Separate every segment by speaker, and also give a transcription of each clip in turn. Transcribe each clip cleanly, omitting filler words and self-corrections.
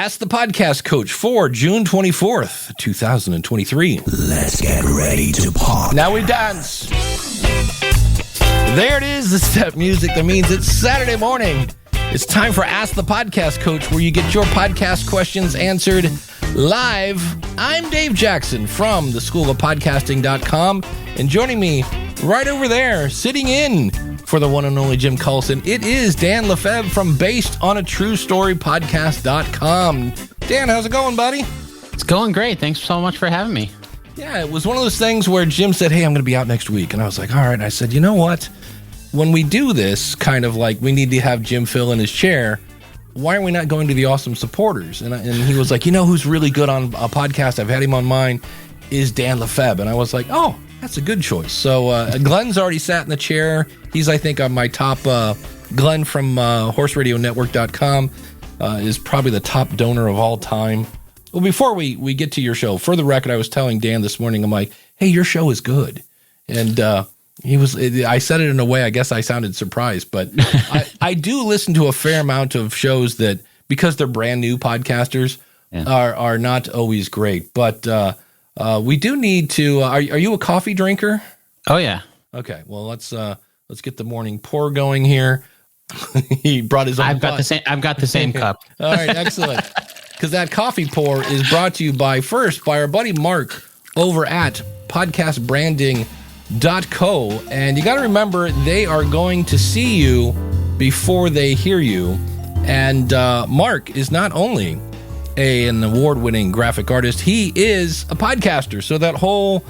Speaker 1: Ask the Podcast Coach for June 24th, 2023.
Speaker 2: Let's get ready to pop.
Speaker 1: Now we dance. There it is, the step music that means it's Saturday morning. It's time for Ask the Podcast Coach, where you get your podcast questions answered live. I'm Dave Jackson from the School of Podcasting.com, and joining me right over there, sitting in for the one and only Jim Collison, it is Dan Lefebvre from Based on a True Story Podcast.com. Dan, how's it going, buddy?
Speaker 3: It's going great. Thanks so much for having me.
Speaker 1: Yeah, it was one of those things where Jim said, hey, I'm going to be out next week. And I was like, all right. And I said, you know what? When we do this, kind of like we need to have Jim fill in his chair, why are we not going to the awesome supporters? And he was like, you know who's really good on a podcast? I've had him on mine, is Dan Lefebvre. And I was like, oh, that's a good choice. So Glenn's already sat in the chair. He's, I think, on my top. Glenn from horseradionetwork.com is probably the top donor of all time. Well, before we get to your show, for the record, I was telling Dan this morning, I'm like, hey, your show is good. And I said it in a way, I guess I sounded surprised, but I do listen to a fair amount of shows that, because they're brand new podcasters, are not always great. But we do need to, are you a coffee drinker?
Speaker 3: Oh, yeah.
Speaker 1: Okay, well, let's get the morning pour going here. He brought his own
Speaker 3: I've got the same cup.
Speaker 1: All right, excellent. Because that coffee pour is brought to you by our buddy Mark over at podcastbranding.co. And you got to remember, they are going to see you before they hear you. And Mark is not only an award-winning graphic artist, he is a podcaster. So that whole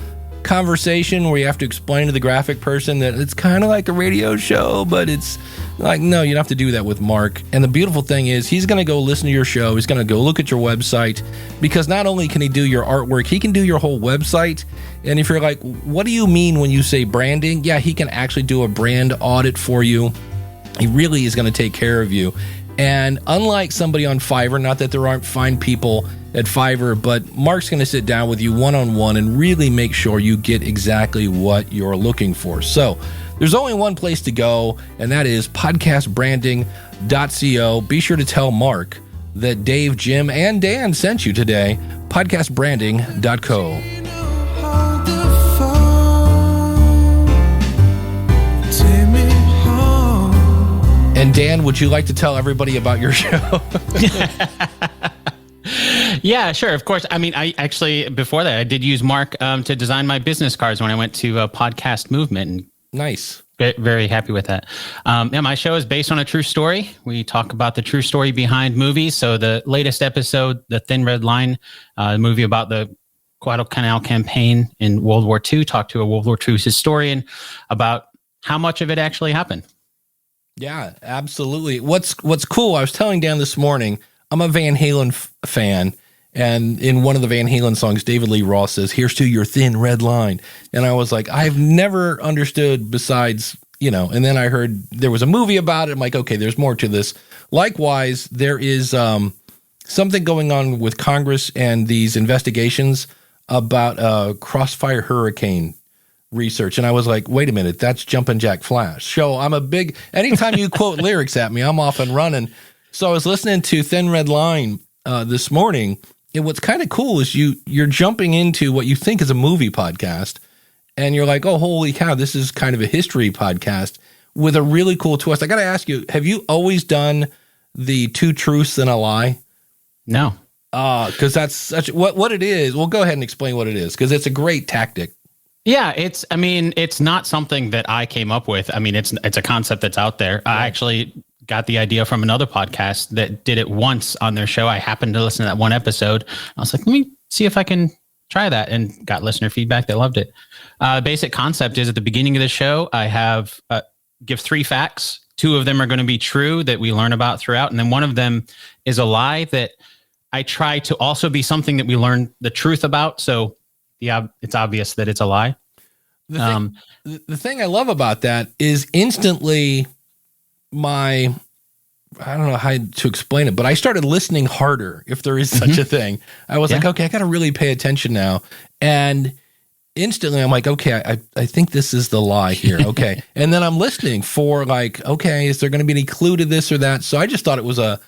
Speaker 1: conversation where you have to explain to the graphic person that it's kind of like a radio show, but it's like, no, you don't have to do that with Mark. And the beautiful thing is he's going to go listen to your show. He's going to go look at your website, because not only can he do your artwork, he can do your whole website. And if you're like, what do you mean when you say branding? Yeah, he can actually do a brand audit for you. He really is going to take care of you. And unlike somebody on Fiverr, not that there aren't fine people at Fiverr, but Mark's going to sit down with you one-on-one and really make sure you get exactly what you're looking for. So there's only one place to go, and that is podcastbranding.co. Be sure to tell Mark that Dave, Jim, and Dan sent you today. Podcastbranding.co. And Dan, would you like to tell everybody about your show?
Speaker 3: Yeah, sure. Of course. I mean, I actually, before that, I did use Mark to design my business cards when I went to Podcast Movement. And
Speaker 1: nice.
Speaker 3: Very happy with that. My show is based on a true story. We talk about the true story behind movies. So the latest episode, The Thin Red Line, the movie about the Guadalcanal campaign in World War II, talked to a World War II historian about how much of it actually happened.
Speaker 1: Yeah, absolutely. What's cool, I was telling Dan this morning, I'm a Van Halen fan, and in one of the Van Halen songs, David Lee Roth says, here's to your thin red line. And I was like, I've never understood besides, and then I heard there was a movie about it. I'm like, okay, there's more to this. Likewise, there is something going on with Congress and these investigations about Crossfire Hurricane research. And I was like, wait a minute, that's Jumpin' Jack Flash. So anytime you quote lyrics at me, I'm off and running. So I was listening to Thin Red Line this morning, and what's kind of cool is you're jumping into what you think is a movie podcast, and you're like, oh, holy cow, this is kind of a history podcast with a really cool twist. I got to ask you, have you always done the two truths and a lie?
Speaker 3: No.
Speaker 1: Because that's such what it is. Well, go ahead and explain what it is, because it's a great tactic.
Speaker 3: Yeah, it's not something that I came up with. I mean, it's a concept that's out there. Yeah. I actually got the idea from another podcast that did it once on their show. I happened to listen to that one episode. I was like, let me see if I can try that, and got listener feedback. They loved it. Basic concept is, at the beginning of the show, I have give 3 facts. 2 of them are going to be true that we learn about throughout, and then one of them is a lie that I try to also be something that we learn the truth about. So it's obvious that it's a lie.
Speaker 1: The thing I love about that is instantly I don't know how to explain it, but I started listening harder, if there is such a thing. I was like, okay, I got to really pay attention now. And instantly I'm like, okay, I think this is the lie here. Okay. And then I'm listening for like, okay, is there going to be any clue to this or that? So I just thought it was a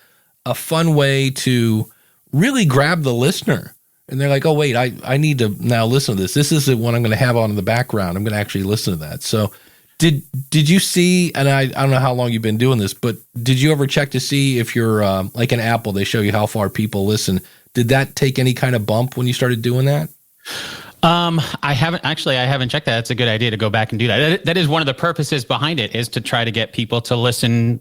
Speaker 1: fun way to really grab the listener. And they're like, oh, wait, I need to now listen to this. This isn't what I'm going to have on in the background. I'm going to actually listen to that. So did you see, and I don't know how long you've been doing this, but did you ever check to see if you're like an Apple, they show you how far people listen. Did that take any kind of bump when you started doing that?
Speaker 3: I haven't checked that. That's a good idea to go back and do that. That is one of the purposes behind it, is to try to get people to listen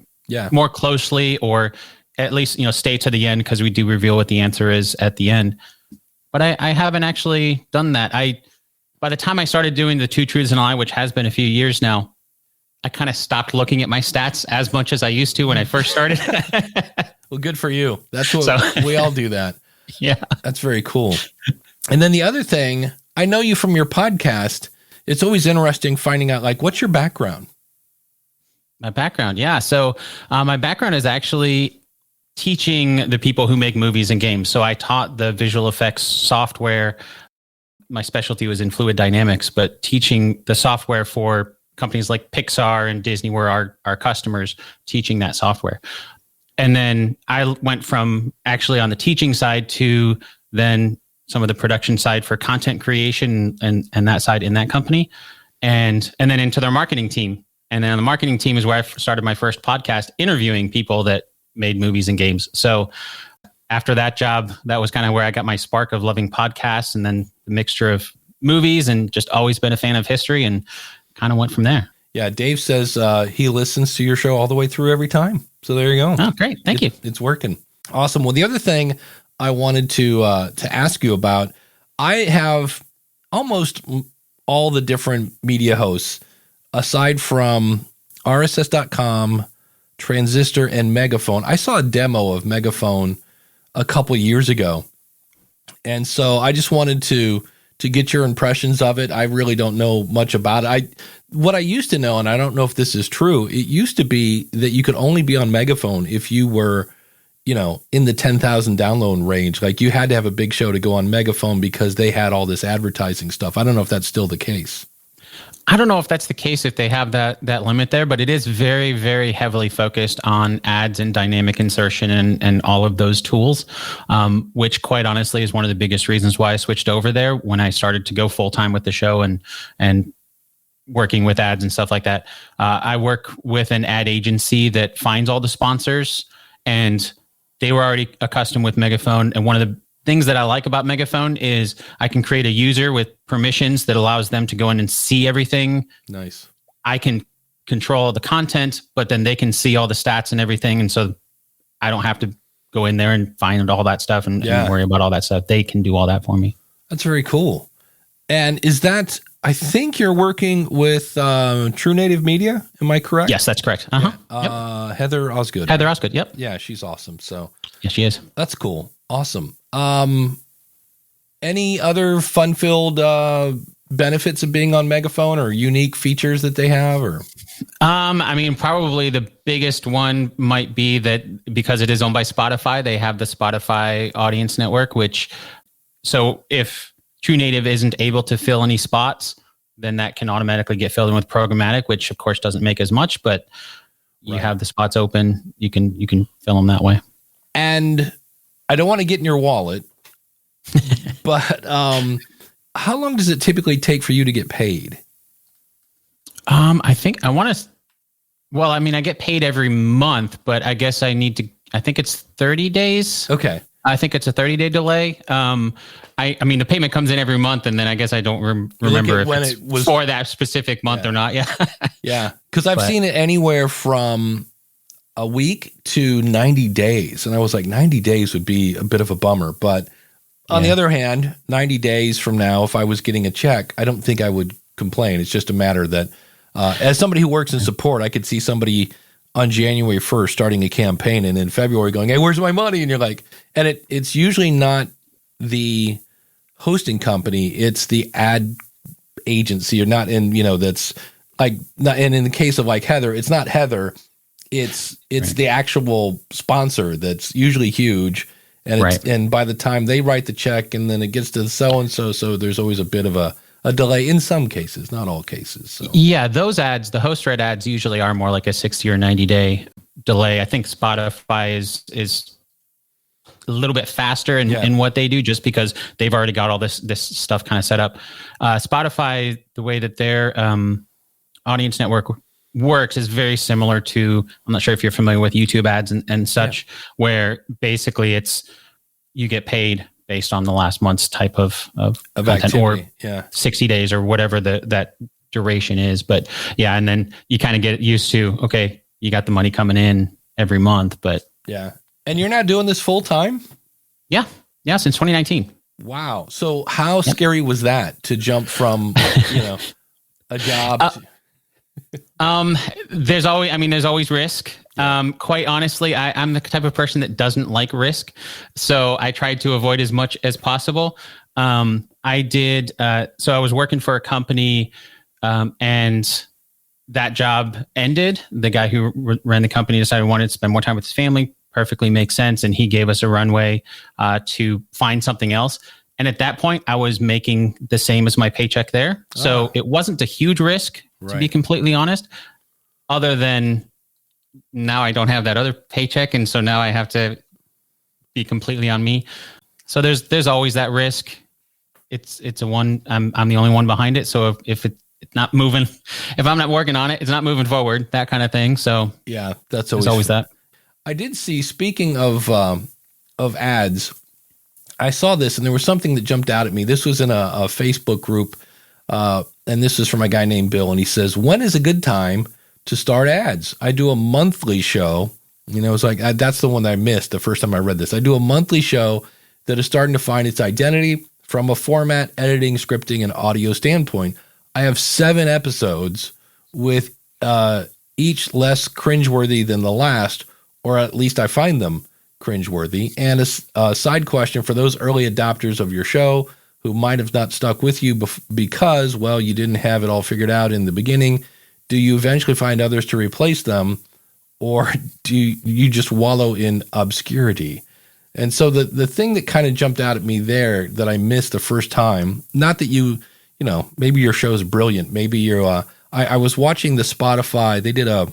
Speaker 3: more closely, or at least, stay to the end, because we do reveal what the answer is at the end. But I haven't actually done that. By the time I started doing the Two Truths and a Lie, which has been a few years now, I kind of stopped looking at my stats as much as I used to when I first started.
Speaker 1: Well, good for you. That's what we all do that.
Speaker 3: Yeah.
Speaker 1: That's very cool. And then the other thing, I know you from your podcast. It's always interesting finding out, like, what's your background?
Speaker 3: My background. Yeah. So my background is actually teaching the people who make movies and games. So I taught the visual effects software. My specialty was in fluid dynamics, but teaching the software for companies like Pixar and Disney were our customers, teaching that software. And then I went from actually on the teaching side to then some of the production side for content creation and that side in that company. And then into their marketing team. And then on the marketing team is where I started my first podcast, interviewing people that made movies and games. So after that job, that was kind of where I got my spark of loving podcasts, and then the mixture of movies, and just always been a fan of history, and kind of went from there.
Speaker 1: Yeah. Dave says he listens to your show all the way through every time. So there you go.
Speaker 3: Oh, great. Thank you.
Speaker 1: It's working. Awesome. Well, the other thing I wanted to ask you about, I have almost all the different media hosts, aside from RSS.com, Transistor, and Megaphone. I saw a demo of Megaphone a couple years ago, and so I just wanted to get your impressions of it. I really don't know much about it. What I used to know, and I don't know if this is true, it used to be that you could only be on Megaphone if you were, in the 10,000 download range. Like, you had to have a big show to go on Megaphone because they had all this advertising stuff. I don't know if that's still the case.
Speaker 3: I don't know if that's the case, if they have that limit there, but it is very, very heavily focused on ads and dynamic insertion and all of those tools, which quite honestly is one of the biggest reasons why I switched over there when I started to go full time with the show and working with ads and stuff like that. I work with an ad agency that finds all the sponsors, and they were already accustomed with Megaphone. And one of the things that I like about Megaphone is I can create a user with permissions that allows them to go in and see everything.
Speaker 1: Nice.
Speaker 3: I can control the content, but then they can see all the stats and everything. And so I don't have to go in there and find all that stuff and worry about all that stuff. They can do all that for me.
Speaker 1: That's very cool. And is that, I think you're working with True Native Media. Am I correct?
Speaker 3: Yes, that's correct. Uh-huh.
Speaker 1: Yeah. Heather Osgood.
Speaker 3: Heather Osgood. Yep.
Speaker 1: Yeah, she's awesome. So
Speaker 3: yes, she is.
Speaker 1: That's cool. Awesome. Any other fun-filled benefits of being on Megaphone, or unique features that they have? Or
Speaker 3: I mean, probably the biggest one might be that because it is owned by Spotify, they have the Spotify audience network, so if True Native isn't able to fill any spots, then that can automatically get filled in with programmatic, which of course doesn't make as much, but you have the spots open, you can fill them that way.
Speaker 1: And I don't want to get in your wallet, but how long does it typically take for you to get paid?
Speaker 3: I think I get paid every month, but I guess I think it's 30 days.
Speaker 1: Okay.
Speaker 3: I think it's a 30-day delay. I mean, the payment comes in every month, and then I guess I don't remember if it was for that specific month or not. Yeah.
Speaker 1: Yeah. Because I've seen it anywhere from a week to 90 days. And I was like, 90 days would be a bit of a bummer. But on the other hand, 90 days from now, if I was getting a check, I don't think I would complain. It's just a matter that as somebody who works in support, I could see somebody on January 1st starting a campaign, and in February going, hey, where's my money? And you're like, and it's usually not the hosting company, it's the ad agency, or not in, that's like, not, and in the case of like Heather, it's not Heather, it's the actual sponsor that's usually huge. And and by the time they write the check and then it gets to so-and-so, so there's always a bit of a delay in some cases, not all cases. So. Yeah,
Speaker 3: those ads, the host-read ads usually are more like a 60 or 90 day delay. I think Spotify is little bit faster in what they do, just because they've already got all this stuff kind of set up. Spotify, the way that their audience network works is very similar to, I'm not sure if you're familiar with YouTube ads and such, where basically it's, you get paid based on the last month's type of content, activity, or 60 days or whatever that duration is. But yeah, and then you kind of get used to, okay, you got the money coming in every month, but
Speaker 1: yeah. And you're not doing this full time?
Speaker 3: Yeah, since 2019.
Speaker 1: Wow. So how scary was that to jump from, a job?
Speaker 3: There's always risk. Quite honestly, I'm the type of person that doesn't like risk. So I tried to avoid as much as possible. So I was working for a company, and that job ended. The guy who ran the company decided he wanted to spend more time with his family. Perfectly makes sense. And he gave us a runway to find something else. And at that point, I was making the same as my paycheck there. So it wasn't a huge risk, to be completely honest, other than now I don't have that other paycheck. And so now I have to be completely on me. So there's always that risk. It's a one, I'm the only one behind it. So if it's not moving, if I'm not working on it, it's not moving forward, that kind of thing. So
Speaker 1: yeah, that's
Speaker 3: always that.
Speaker 1: I did see, speaking of ads, I saw this and there was something that jumped out at me. This was in a Facebook group, and this is from a guy named Bill, and he says, when is a good time to start ads? I do a monthly show. It's like, that's the one that I missed the first time I read this. I do a monthly show that is starting to find its identity from a format, editing, scripting, and audio standpoint. I have 7 episodes with each less cringeworthy than the last, or at least I find them cringeworthy. And a side question for those early adopters of your show who might have not stuck with you because, well, you didn't have it all figured out in the beginning. Do you eventually find others to replace them, or do you just wallow in obscurity? And so the thing that kind of jumped out at me there that I missed the first time, not that maybe your show is brilliant. Maybe you're, I was watching the Spotify, they did a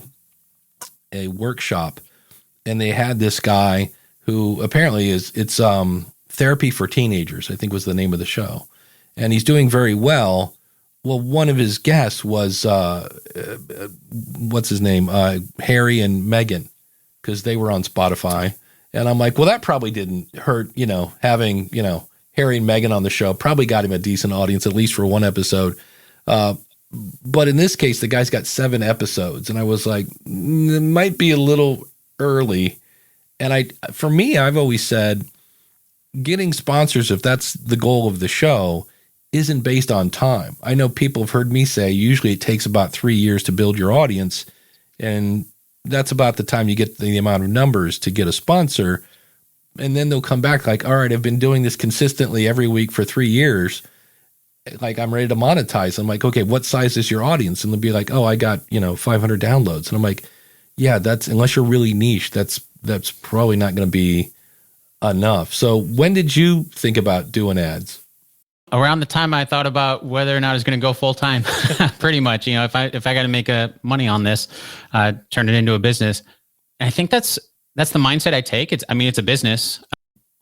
Speaker 1: workshop, and they had this guy who apparently it's Therapy for Teenagers, I think was the name of the show. And he's doing very well. Well, one of his guests was, what's his name? Harry and Meghan, because they were on Spotify. And I'm like, well, that probably didn't hurt, having, Harry and Meghan on the show probably got him a decent audience, at least for one episode. But in this case, the guy's got 7 episodes. And I was like, it might be a little early. And for me, I've always said getting sponsors, if that's the goal of the show, isn't based on time. I know people have heard me say usually it takes about 3 years to build your audience, and that's about the time you get the amount of numbers to get a sponsor. And then they'll come back like, all right, I've been doing this consistently every week for 3 years. Like, I'm ready to monetize. I'm like, okay, what size is your audience? And they'll be like, oh, I got 500 downloads. And I'm like, yeah, that's, unless you're really niche, that's probably not going to be enough. So when did you think about doing ads?
Speaker 3: Around the time I thought about whether or not I was going to go full time, pretty much. If I got to make money on this, turn it into a business. And I think that's the mindset I take. It's a business.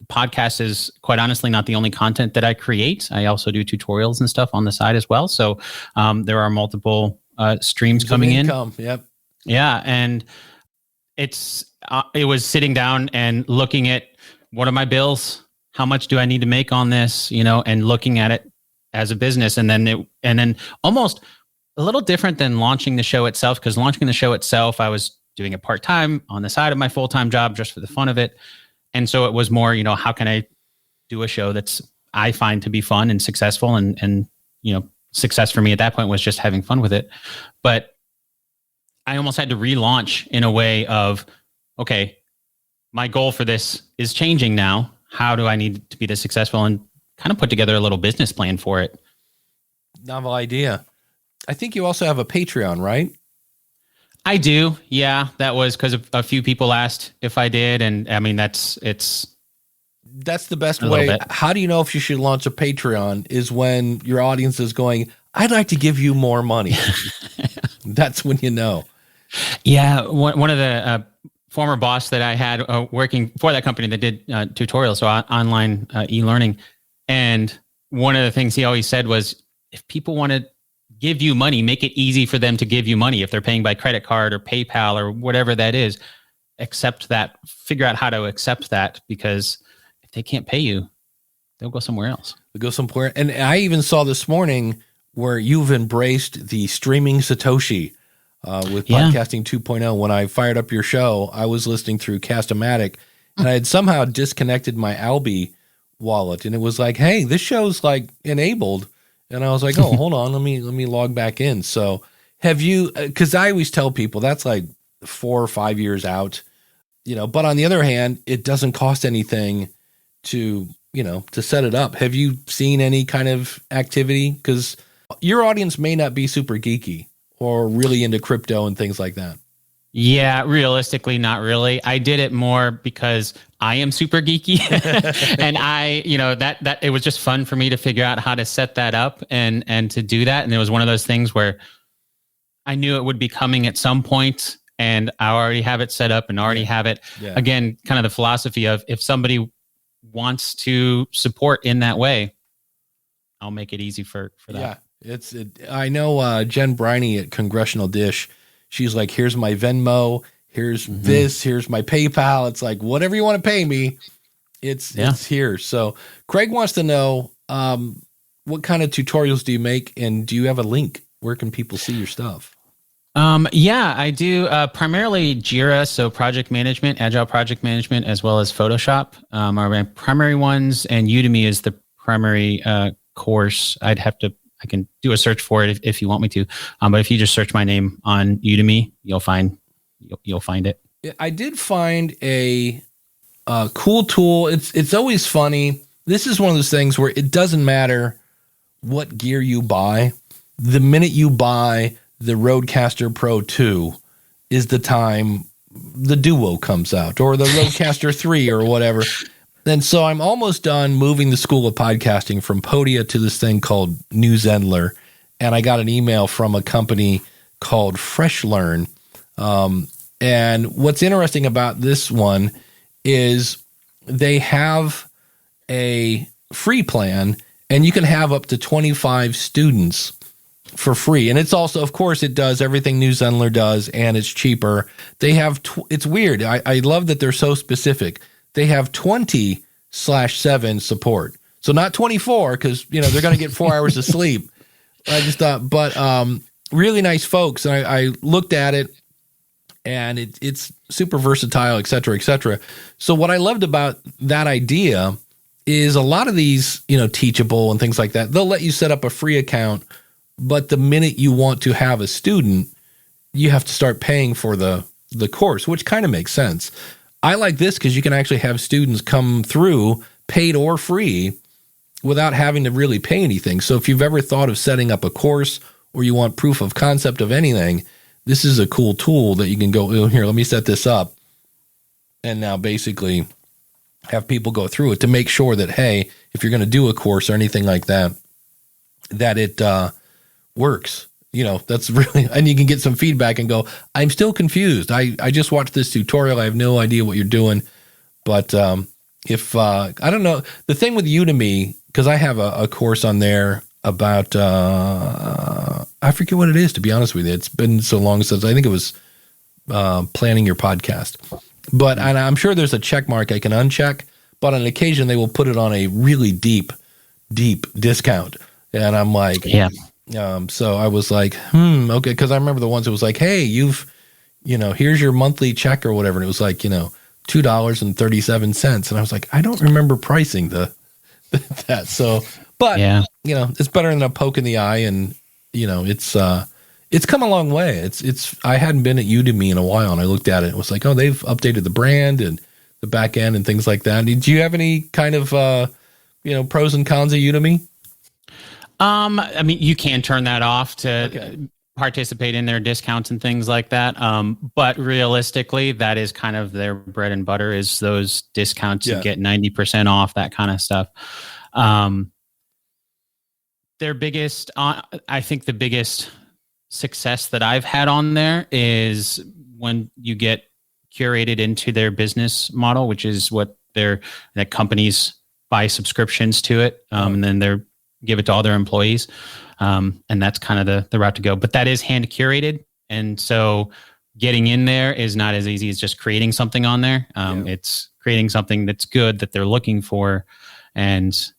Speaker 3: The podcast is quite honestly not the only content that I create. I also do tutorials and stuff on the side as well. So there are multiple streams coming in.
Speaker 1: Yep.
Speaker 3: Yeah, and it was sitting down and looking at, what are my bills? How much do I need to make on this? And looking at it as a business, and then almost a little different than launching the show itself, because launching the show itself, I was doing it part-time on the side of my full-time job just for the fun of it. And so it was more, how can I do a show that's I find to be fun and successful, and success for me at that point was just having fun with it. But I almost had to relaunch in a way of, okay, my goal for this is changing now. How do I need to be this successful, and kind of put together a little business plan for it?
Speaker 1: Novel idea. I think you also have a Patreon, right?
Speaker 3: I do. Yeah. That was because a few people asked if I did. And that's
Speaker 1: the best way. How do you know if you should launch a Patreon is when your audience is going, I'd like to give you more money. That's when you know.
Speaker 3: Yeah. One of the former boss that I had working for that company that did tutorials, so online e-learning. And one of the things he always said was, if people want to give you money, make it easy for them to give you money. If they're paying by credit card or PayPal or whatever that is, accept that, figure out how to accept that, because if they can't pay you, they'll go somewhere else.
Speaker 1: They'll go somewhere. And I even saw this morning where you've embraced the streaming Satoshi with Podcasting 2.0. When I fired up your show, I was listening through Cast-O-Matic, and I had somehow disconnected my Albi wallet, and it was like, hey, this show's like enabled. And I was like, oh, hold on, let me log back in. So have you, because I always tell people that's like 4 or 5 years out, but on the other hand, it doesn't cost anything to set it up. Have you seen any kind of activity? Because your audience may not be super geeky or really into crypto and things like that.
Speaker 3: Yeah, realistically, not really. I did it more because I am super geeky and that it was just fun for me to figure out how to set that up and to do that. And it was one of those things where I knew it would be coming at some point, and I already have it set up and already have it. Yeah. Again, kind of the philosophy of, if somebody wants to support in that way, I'll make it easy for that.
Speaker 1: Yeah, I know Jen Briney at Congressional Dish, she's like, here's my Venmo, here's this, here's my PayPal. It's like, whatever you want to pay me, it's here. So Craig wants to know, what kind of tutorials do you make, and do you have a link? Where can people see your stuff?
Speaker 3: Yeah, I do. Primarily Jira, so project management, agile project management, as well as Photoshop are my primary ones, and Udemy is the primary course. I can do a search for it if you want me to. But if you just search my name on Udemy, you'll find it.
Speaker 1: I did find a cool tool. It's always funny. This is one of those things where it doesn't matter what gear you buy. The minute you buy the Rodecaster Pro 2 is the time the Duo comes out, or the Rodecaster 3 or whatever. And so I'm almost done moving the School of Podcasting from Podia to this thing called New Zenler. And I got an email from a company called FreshLearn. And what's interesting about this one is they have a free plan, and you can have up to 25 students for free. And it's also, of course, it does everything New Zenler does, and it's cheaper. They have, it's weird. I love that they're so specific. They have 20/7 support. So not 24, because, they're going to get 4 hours of sleep. I just thought, but really nice folks. And I looked at it, and it's super versatile, et cetera, et cetera. So what I loved about that idea is a lot of these, Teachable and things like that, they'll let you set up a free account, but the minute you want to have a student, you have to start paying for the course, which kind of makes sense. I like this because you can actually have students come through, paid or free, without having to really pay anything. So if you've ever thought of setting up a course, or you want proof of concept of anything, this is a cool tool that you can go, oh, here, let me set this up. And now basically have people go through it to make sure that, hey, if you're going to do a course or anything like that, that it works. That's really, and you can get some feedback and go, I'm still confused. I just watched this tutorial. I have no idea what you're doing. But if, I don't know, the thing with Udemy, because I have a course on there about, I forget what it is, to be honest with you. It's been so long since, I think it was planning your podcast. But and I'm sure there's a check mark I can uncheck, but on occasion they will put it on a really deep discount. And I'm like,
Speaker 3: yeah.
Speaker 1: So I was like, okay. Because I remember the ones that was like, hey, here's your monthly check or whatever. And it was like, $2.37. And I was like, I don't remember pricing that. So, but
Speaker 3: yeah,
Speaker 1: it's better than a poke in the eye. And, it's come a long way. I hadn't been at Udemy in a while, and I looked at it. It was like, oh, they've updated the brand and the back end and things like that. Do you have any kind of, pros and cons of Udemy?
Speaker 3: I mean, you can turn that off to participate in their discounts and things like that. But realistically, that is kind of their bread and butter, is those discounts. You get 90% off, that kind of stuff. Their biggest, I think the biggest success that I've had on there is when you get curated into their business model, which is what that companies buy subscriptions to it, and then they give it to all their employees. And that's kind of the route to go. But that is hand curated. And so getting in there is not as easy as just creating something on there. It's creating something that's good, that they're looking for, and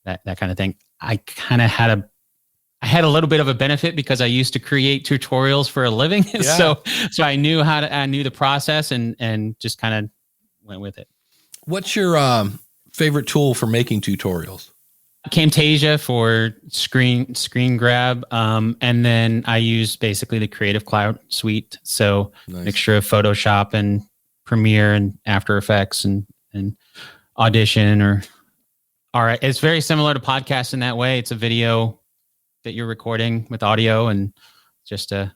Speaker 3: that kind of thing. I kind of had a little bit of a benefit because I used to create tutorials for a living. So I knew I knew the process and just kind of went with it.
Speaker 1: What's your favorite tool for making tutorials?
Speaker 3: Camtasia for screen grab. And then I use basically the Creative Cloud suite. So mixture of Photoshop and Premiere and After Effects and Audition all right. It's very similar to podcasts in that way. It's a video that you're recording with audio and just a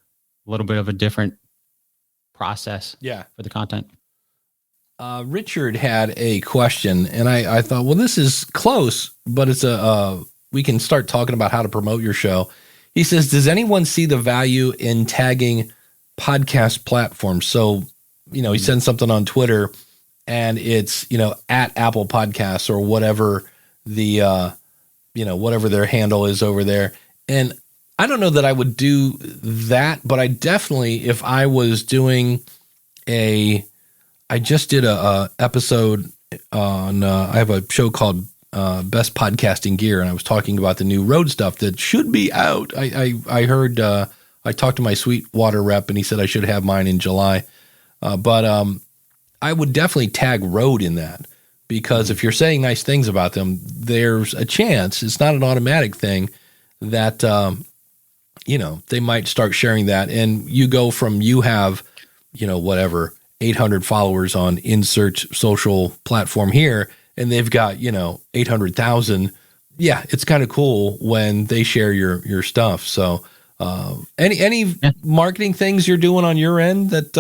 Speaker 3: little bit of a different process for the content.
Speaker 1: Richard had a question, and I thought, well, this is close, but it's we can start talking about how to promote your show. He says, does anyone see the value in tagging podcast platforms? So, he sends something on Twitter and it's, at Apple Podcasts or whatever whatever their handle is over there. And I don't know that I would do that, but I definitely, if I was doing I just did a episode on, I have a show called Best Podcasting Gear, and I was talking about the new Rode stuff that should be out. I heard, I talked to my Sweetwater rep, and he said I should have mine in July. But I would definitely tag Rode in that, because if you're saying nice things about them, there's a chance, it's not an automatic thing, that, they might start sharing that. And you go from, you have, whatever, 800 followers on insert social platform here, and they've got, 800,000. Yeah, it's kind of cool when they share your stuff. So any marketing things you're doing on your end that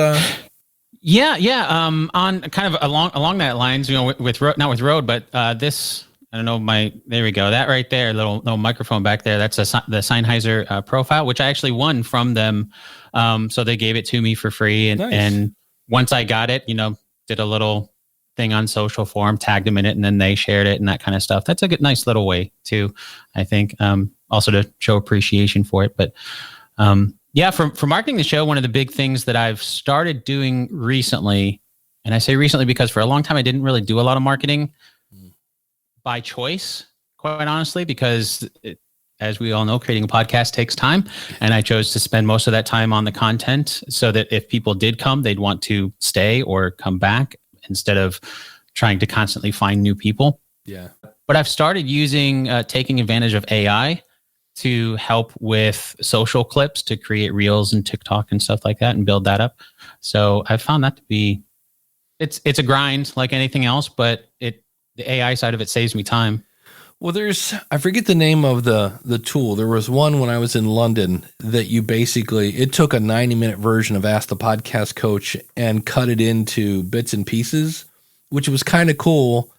Speaker 1: on kind of along that lines, with not with Rode, but this, I don't know, there we go, that right there, little microphone back there, that's the Sennheiser profile, which I actually won from them. So they gave it to me for free, and once I got it, did a little thing on social for them, tagged them in it, and then they shared it and that kind of stuff. That's a good, nice little way too, I think, also to show appreciation for it. But for marketing the show, one of the big things that I've started doing recently, and I say recently because for a long time I didn't really do a lot of marketing by choice, quite honestly, because as we all know, creating a podcast takes time, and I chose to spend most of that time on the content so that if people did come, they'd want to stay or come back instead of trying to constantly find new people. Yeah.
Speaker 3: But I've started taking advantage of AI to help with social clips, to create reels and TikTok and stuff like that and build that up. So I've found that to be, it's a grind like anything else, but the AI side of it saves me time.
Speaker 1: Well, I forget the name of the tool. There was one when I was in London that it took a 90-minute version of Ask the Podcast Coach and cut it into bits and pieces, which was kind of cool,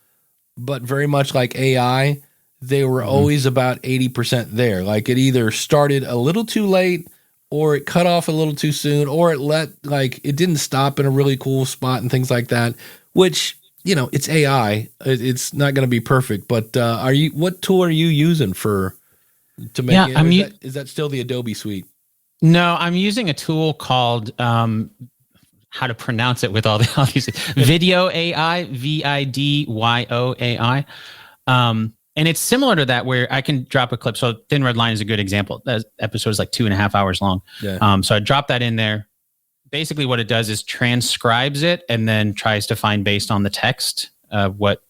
Speaker 1: but very much like AI, they were always about 80% there. Like it either started a little too late, or it cut off a little too soon, or it didn't stop in a really cool spot and things like that, which, it's AI. It's not going to be perfect, but what tool are you using to make it? Is that still the Adobe suite?
Speaker 3: No, I'm using a tool called, how to pronounce it with all these Video AI, Vidyo AI. And it's similar to that, where I can drop a clip. So Thin Red Line is a good example. That episode is like 2.5 hours long. Yeah. So I drop that in there. Basically what it does is transcribes it and then tries to find, based on the text, what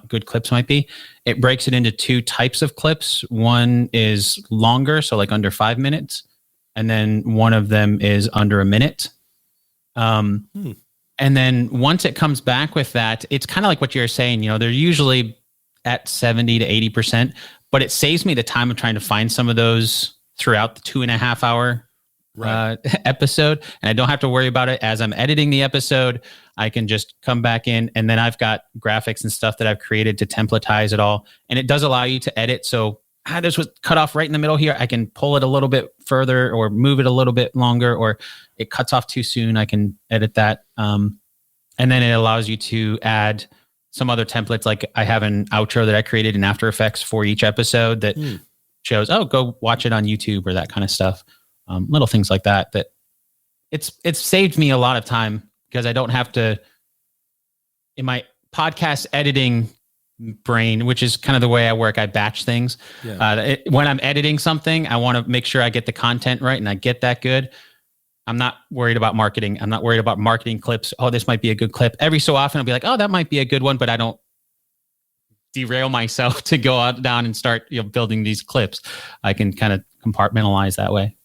Speaker 3: good clips might be. It breaks it into two types of clips. One is longer, so like under 5 minutes. And then one of them is under a minute. And then once it comes back with that, it's kind of like what you're saying, they're usually at 70 to 80%, but it saves me the time of trying to find some of those throughout the 2.5 hour episode. And I don't have to worry about it as I'm editing the episode. I can just come back in, and then I've got graphics and stuff that I've created to templatize it all. And it does allow you to edit. So this was cut off right in the middle here. I can pull it a little bit further or move it a little bit longer, or it cuts off too soon. I can edit that. And then it allows you to add some other templates. Like I have an outro that I created in After Effects for each episode that shows, oh, go watch it on YouTube or that kind of stuff. Little things like that, that it's saved me a lot of time because I don't have to, in my podcast editing brain, which is kind of the way I work, I batch things. Yeah. When I'm editing something, I want to make sure I get the content right and I get that good. I'm not worried about marketing. I'm not worried about marketing clips. Oh, this might be a good clip. Every so often I'll be like, oh, that might be a good one, but I don't derail myself to go out down and start building these clips. I can kind of compartmentalize that way.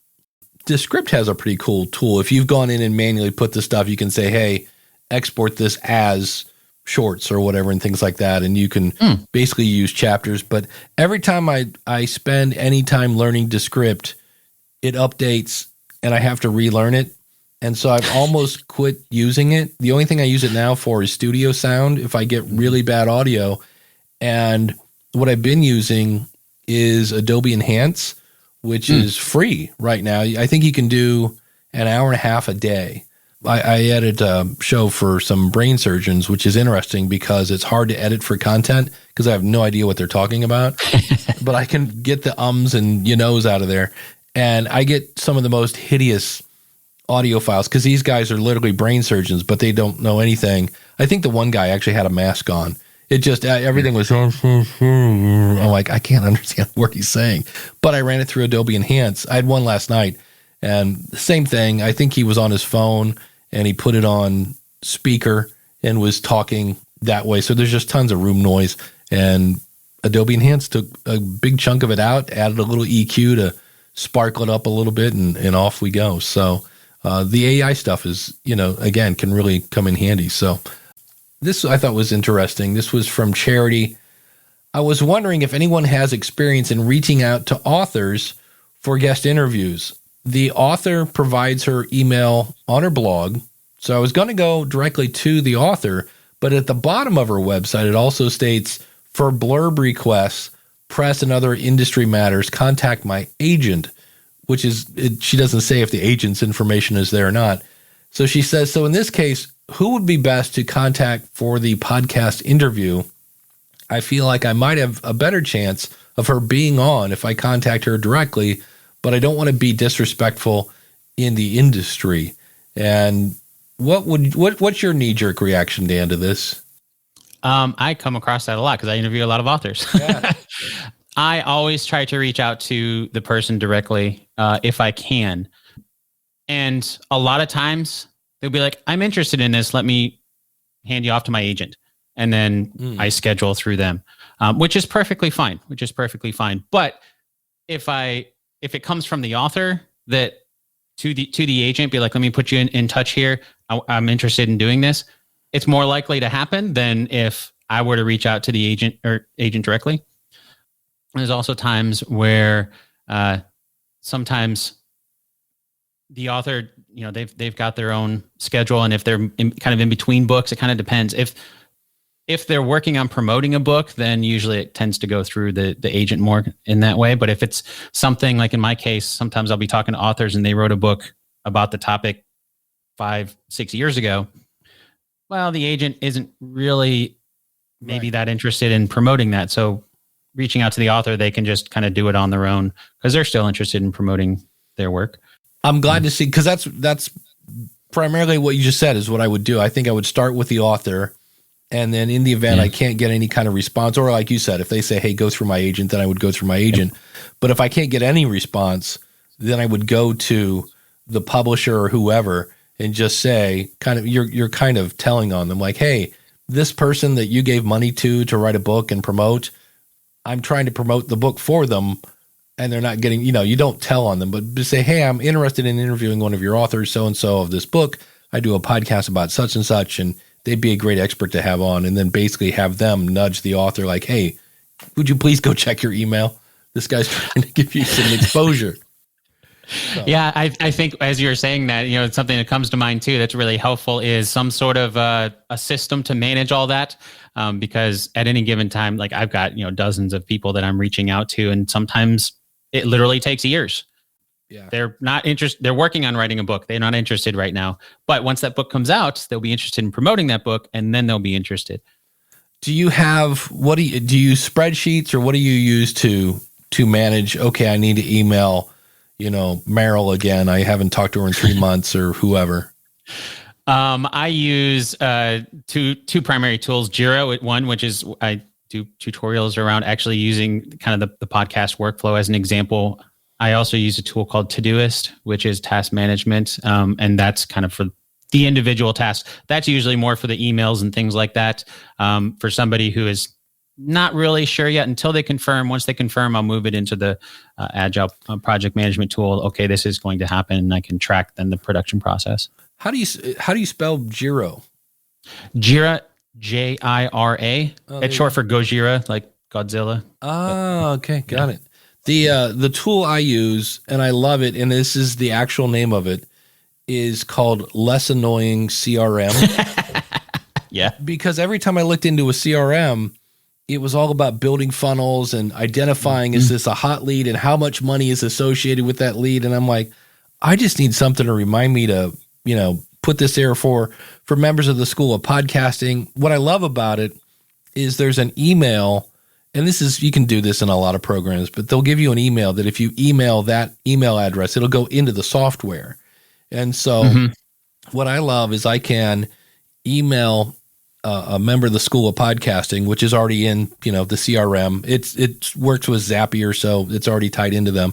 Speaker 1: Descript has a pretty cool tool. If you've gone in and manually put the stuff, you can say, hey, export this as shorts or whatever and things like that. And you can basically use chapters. But every time I spend any time learning Descript, it updates and I have to relearn it. And so I've almost quit using it. The only thing I use it now for is studio sound if I get really bad audio. And what I've been using is Adobe Enhance, which is free right now. I think you can do an hour and a half a day. I edit a show for some brain surgeons, which is interesting because it's hard to edit for content because I have no idea what they're talking about. But I can get the ums and you-knows out of there. And I get some of the most hideous audio files because these guys are literally brain surgeons, but they don't know anything. I think the one guy actually had a mask on. It just, everything was, I'm like, I can't understand what he's saying. But I ran it through Adobe Enhance. I had one last night and the same thing. I think he was on his phone and he put it on speaker and was talking that way. So there's just tons of room noise. And Adobe Enhance took a big chunk of it out, added a little EQ to sparkle it up a little bit, and off we go. So the AI stuff is, again, can really come in handy. So this I thought was interesting. This was from Charity. I was wondering if anyone has experience in reaching out to authors for guest interviews. The author provides her email on her blog. So I was going to go directly to the author, but at the bottom of her website, it also states, for blurb requests, press and other industry matters, contact my agent, which is, she doesn't say if the agent's information is there or not. So she says, so in this case, who would be best to contact for the podcast interview? I feel like I might have a better chance of her being on if I contact her directly, but I don't want to be disrespectful in the industry. And what's your knee-jerk reaction, Dan, to this?
Speaker 3: I come across that a lot because I interview a lot of authors. Yeah. I always try to reach out to the person directly if I can. And a lot of times they'll be like, I'm interested in this. Let me hand you off to my agent. And then I schedule through them, which is perfectly fine, But if it comes from the author that to the agent, be like, let me put you in touch here. I'm interested in doing this. It's more likely to happen than if I were to reach out to the agent directly. There's also times where sometimes the author, they've got their own schedule, and if they're kind of in between books, it kind of depends. If they're working on promoting a book, then usually it tends to go through the agent more in that way. But if it's something like in my case, sometimes I'll be talking to authors and they wrote a book about the topic 5-6 years ago. Well, the agent isn't really maybe that interested in promoting that. So reaching out to the author, they can just kind of do it on their own because they're still interested in promoting their work. I'm
Speaker 1: glad to see, because that's primarily what you just said is what I would do. I think I would start with the author, and then in the event I can't get any kind of response, or like you said, if they say, hey, go through my agent, then I would go through my agent. But if I can't get any response, then I would go to the publisher or whoever and just say, kind of, you're kind of telling on them like, hey, this person that you gave money to write a book and promote, I'm trying to promote the book for them, and they're not getting, you don't tell on them, but just say, hey, I'm interested in interviewing one of your authors, so-and-so of this book. I do a podcast about such and such, and they'd be a great expert to have on. And then basically have them nudge the author like, hey, would you please go check your email? This guy's trying to give you some exposure. So. Yeah,
Speaker 3: I think as you're saying that, it's something that comes to mind too that's really helpful is some sort of a system to manage all that. Because at any given time, like I've got, dozens of people that I'm reaching out to, and sometimes it literally takes years.
Speaker 1: Yeah.
Speaker 3: They're not interested. They're working on writing a book. They're not interested right now. But once that book comes out, they'll be interested in promoting that book, and then they'll be interested.
Speaker 1: Do you have do you use spreadsheets, or what do you use to manage? Okay, I need to email, Meryl again. I haven't talked to her in 3 months, or whoever.
Speaker 3: I use two primary tools. Jira, one, which is I do tutorials around actually using kind of the podcast workflow as an example. I also use a tool called Todoist, which is task management, and that's kind of for the individual tasks. That's usually more for the emails and things like that. For somebody who is not really sure yet until they confirm. Once they confirm, I'll move it into the Agile project management tool. Okay, this is going to happen, and I can track then the production process.
Speaker 1: How do you spell Jiro?
Speaker 3: Jira, Jira. It's short for Gojira, like Godzilla.
Speaker 1: Oh, okay, got it. The tool I use, and I love it, and this is the actual name of it, is called Less Annoying CRM.
Speaker 3: Yeah.
Speaker 1: Because every time I looked into a CRM, it was all about building funnels and identifying, is this a hot lead and how much money is associated with that lead? And I'm like, I just need something to remind me to, put this there for members of the School of Podcasting. What I love about it is there's an email. And you can do this in a lot of programs, but they'll give you an email that if you email that email address, it'll go into the software. And so what I love is I can email a member of the School of Podcasting, which is already in, the CRM. It works with Zapier, so it's already tied into them.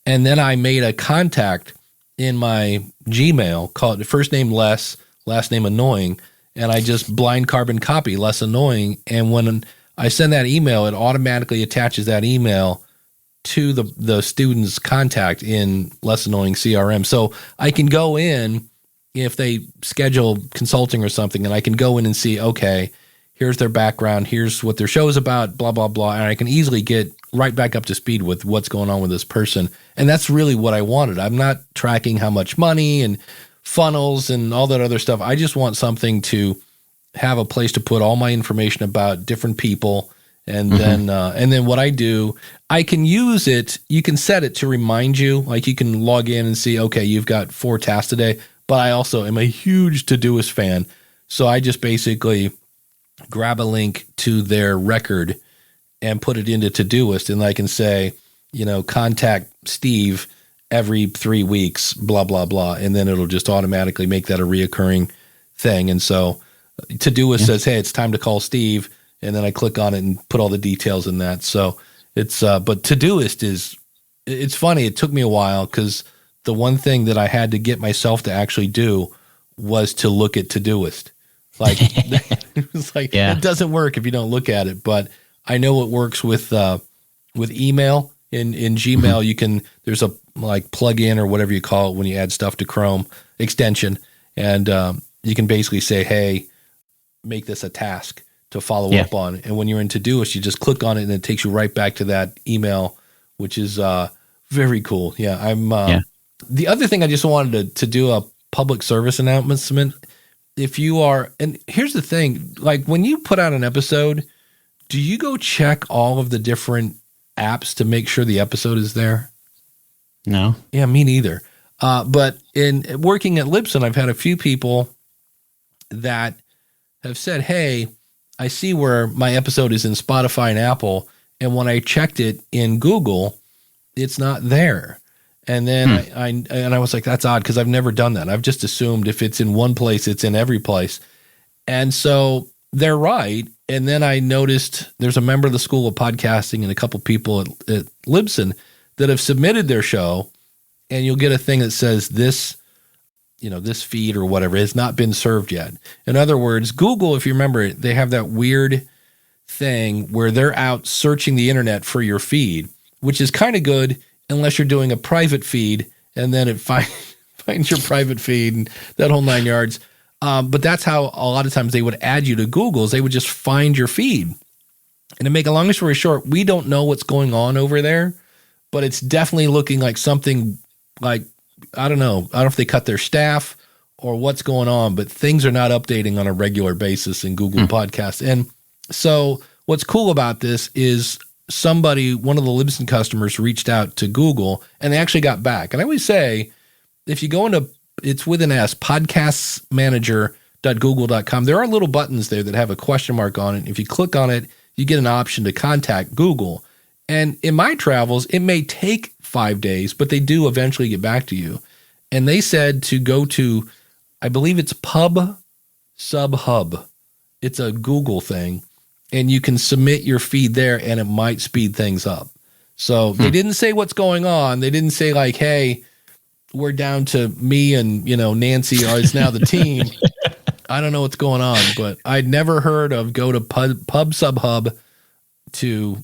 Speaker 1: And then I made a contact in my Gmail called first name Les, last name Annoying. And I just blind carbon copy Less Annoying. And when I send that email, it automatically attaches that email to the student's contact in Less Annoying CRM. So I can go in if they schedule consulting or something, and I can go in and see, okay, here's their background, here's what their show is about, blah, blah, blah. And I can easily get right back up to speed with what's going on with this person. And that's really what I wanted. I'm not tracking how much money and funnels and all that other stuff. I just want something to have a place to put all my information about different people. And then what I do, I can use it. You can set it to remind you, like you can log in and see, okay, you've got 4 tasks today, but I also am a huge Todoist fan. So I just basically grab a link to their record and put it into Todoist. And I can say, contact Steve every 3 weeks, blah, blah, blah. And then it'll just automatically make that a reoccurring thing. And so Todoist says, hey, it's time to call Steve. And then I click on it and put all the details in that. So it's, but Todoist it's funny. It took me a while because the one thing that I had to get myself to actually do was to look at Todoist. Like, it was like, It doesn't work if you don't look at it, but I know it works with email in Gmail. There's a like plug-in or whatever you call it when you add stuff to Chrome extension. And, you can basically say, hey, make this a task to follow up on. And when you're in Todoist, you just click on it and it takes you right back to that email, which is very cool. Yeah, the other thing I just wanted to do a public service announcement. If you are, and here's the thing, like when you put out an episode, do you go check all of the different apps to make sure the episode is there?
Speaker 3: No.
Speaker 1: Yeah, me neither. But in working at Libsyn, I've had a few people that have said, hey, I see where my episode is in Spotify and Apple, and when I checked it in Google, it's not there. And then I was like, that's odd because I've never done that. I've just assumed if it's in one place, it's in every place. And so they're right. And then I noticed there's a member of the School of Podcasting and a couple people at Libsyn that have submitted their show, and you'll get a thing that says this feed or whatever has not been served yet. In other words, Google, if you remember, they have that weird thing where they're out searching the internet for your feed, which is kind of good unless you're doing a private feed and then it finds your private feed and that whole 9 yards. But that's how a lot of times they would add you to Google's. They would just find your feed. And to make a long story short, we don't know what's going on over there, but it's definitely looking like something like, I don't know if they cut their staff or what's going on, but things are not updating on a regular basis in Google Podcasts. And so what's cool about this is somebody, one of the Libsyn customers reached out to Google and they actually got back. And I always say, if you go into, it's with an S, podcastmanager.google.com, there are little buttons there that have a question mark on it. If you click on it, you get an option to contact Google. And in my travels, it may take 5 days, but they do eventually get back to you. And they said to go to, I believe it's Pub Sub Hub. It's a Google thing. And you can submit your feed there and it might speed things up. So they didn't say what's going on. They didn't say like, hey, we're down to me and, Nancy is now the team. I don't know what's going on, but I'd never heard of go to Pub Sub Hub to,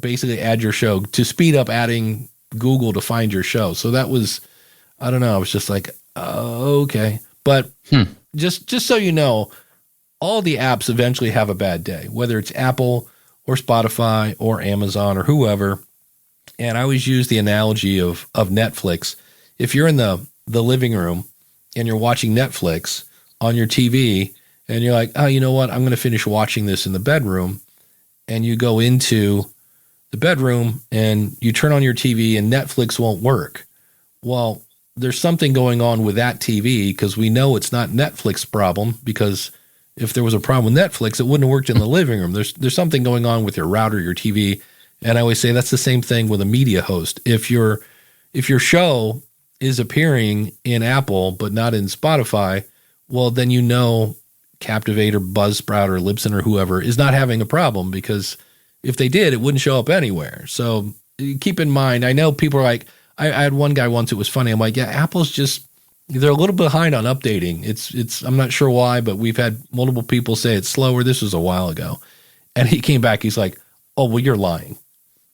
Speaker 1: basically add your show to speed up adding Google to find your show. So that was, I don't know. I was just like, okay. But just so you know, all the apps eventually have a bad day, whether it's Apple or Spotify or Amazon or whoever. And I always use the analogy of Netflix. If you're in the living room and you're watching Netflix on your TV and you're like, oh, you know what? I'm going to finish watching this in the bedroom. And you go into the bedroom and you turn on your TV and Netflix won't work. Well, there's something going on with that TV because we know it's not Netflix's problem, because if there was a problem with Netflix, it wouldn't have worked in the living room. There's something going on with your router, your TV. And I always say that's the same thing with a media host. If your show is appearing in Apple but not in Spotify, well, then Captivate or Buzzsprout or Libsyn or whoever is not having a problem, because if they did, it wouldn't show up anywhere. So keep in mind, I know people are like, I had one guy once, it was funny. I'm like, yeah, Apple's they're a little behind on updating. It's I'm not sure why, but we've had multiple people say it's slower. This was a while ago. And he came back, he's like, oh, well, you're lying,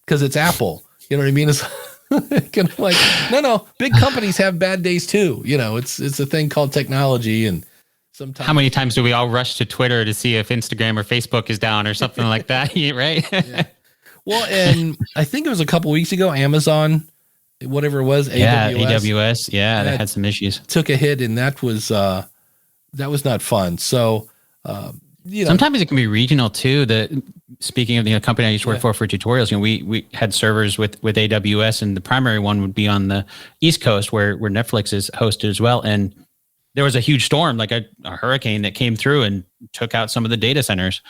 Speaker 1: because it's Apple. You know what I mean? It's like, no, big companies have bad days too. It's a thing called technology. And sometimes,
Speaker 3: how many times do we all rush to Twitter to see if Instagram or Facebook is down or something like that? Right?
Speaker 1: Yeah. Well, and I think it was a couple weeks ago, Amazon, whatever it was,
Speaker 3: AWS. Yeah, that had some issues.
Speaker 1: Took a hit, and that was not fun. So,
Speaker 3: sometimes it can be regional too. Speaking of the company I used to work for tutorials, we had servers with AWS, and the primary one would be on the East Coast where Netflix is hosted as well. And there was a huge storm, like a hurricane that came through and took out some of the data centers,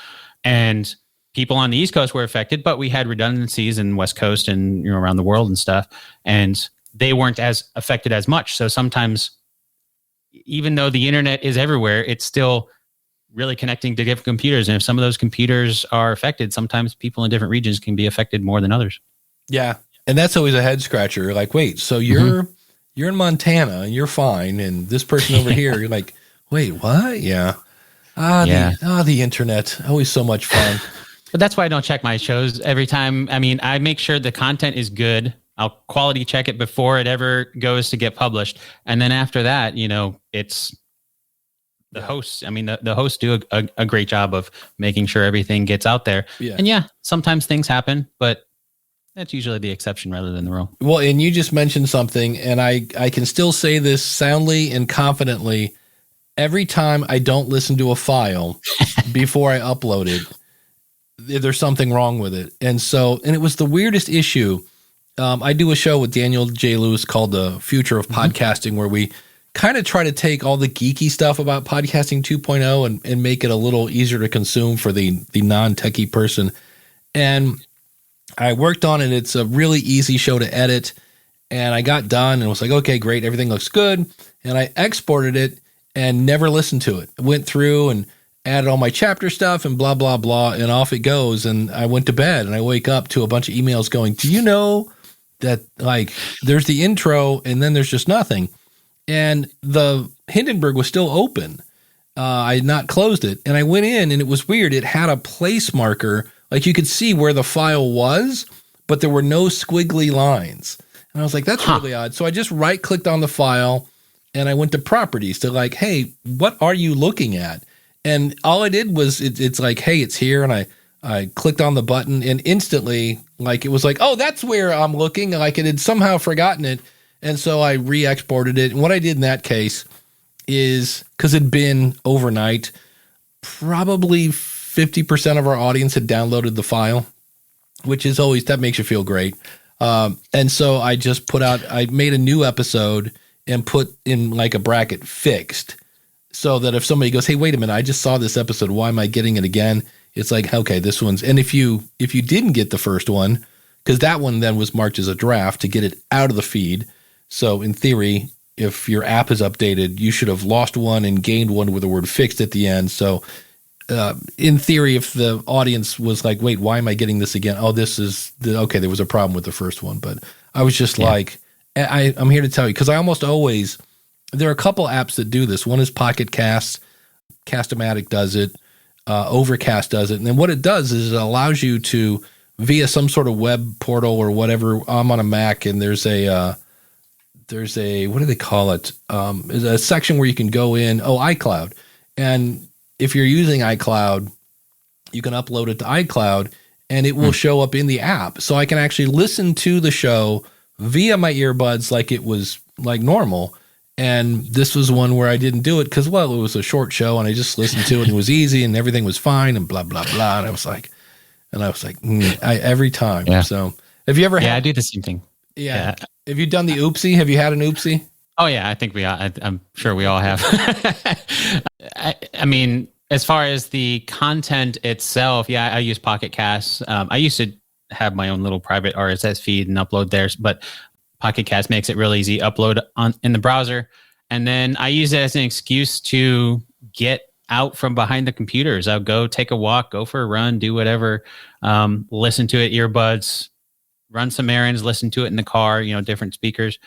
Speaker 3: and people on the East Coast were affected, but we had redundancies in West Coast and around the world and stuff, and they weren't as affected as much. So sometimes, even though the internet is everywhere, it's still really connecting to different computers. And if some of those computers are affected, sometimes people in different regions can be affected more than others.
Speaker 1: Yeah, and that's always a head scratcher. Like, wait, so you're in Montana and you're fine, and this person over here, you're like, wait, what? Yeah. The internet, always so much fun.
Speaker 3: But that's why I don't check my shows every time. I mean, I make sure the content is good. I'll quality check it before it ever goes to get published. And then after that, it's the hosts. I mean, the hosts do a great job of making sure everything gets out there. Yeah. And sometimes things happen, but that's usually the exception rather than the rule.
Speaker 1: Well, and you just mentioned something, and I can still say this soundly and confidently. Every time I don't listen to a file before I upload it, there's something wrong with it. And it was the weirdest issue. I do a show with Daniel J. Lewis called The Future of Podcasting, where we kind of try to take all the geeky stuff about podcasting 2.0 and make it a little easier to consume for the non-techie person. And I worked on it. It's a really easy show to edit. And I got done and was like, okay, great. Everything looks good. And I exported it and never listened to it. I went through and added all my chapter stuff and blah, blah, blah. And off it goes. And I went to bed and I wake up to a bunch of emails going, do you know that there's the intro and then there's just nothing? And the Hindenburg was still open. I had not closed it. And I went in and it was weird. It had a place marker. Like you could see where the file was, but there were no squiggly lines. And I was like, that's really odd. So I just right clicked on the file and I went to properties to hey, what are you looking at? And all I did was it's like, hey, it's here. And I clicked on the button and instantly it was like, oh, that's where I'm looking. Like it had somehow forgotten it. And so I re-exported it. And what I did in that case is, because it'd been overnight, probably 50% of our audience had downloaded the file. which is always, that makes you feel great. And so I made a new episode and put in like a bracket fixed, so that if somebody goes, hey, wait a minute, I just saw this episode, why am I getting it again? It's like, okay, this one's, and if you didn't get the first one, because that one then was marked as a draft to get it out of the feed. So in theory, if your app is updated, you should have lost one and gained one with the word fixed at the end. So in theory, if the audience was like, wait, why am I getting this again? Oh, okay, there was a problem with the first one. But I was just like, I'm here to tell you, because I almost always, there are a couple apps that do this. One is Pocket Casts, Cast-O-Matic does it, Overcast does it. And then what it does is it allows you to, via some sort of web portal or whatever, I'm on a Mac, and there's a, what do they call it? There's a section where you can go in, iCloud. And if you're using iCloud, you can upload it to iCloud and it will show up in the app. So I can actually listen to the show via my earbuds like it was like normal. And this was one where I didn't do it because, well, it was a short show and I just listened to it and it was easy and everything was fine and blah, blah, blah. And I was like, every time.
Speaker 3: Yeah.
Speaker 1: So have you ever
Speaker 3: I do the same thing.
Speaker 1: Yeah. Have you done the oopsie? Have you had an oopsie?
Speaker 3: Oh yeah, I think I'm sure we all have. I mean, as far as the content itself, I use Pocket Casts. I used to have my own little private RSS feed and upload there, but Pocket Cast makes it real easy. Upload in the browser, and then I use it as an excuse to get out from behind the computers. I'll go take a walk, go for a run, do whatever. Listen to it, earbuds, run some errands, listen to it in the car. Different speakers,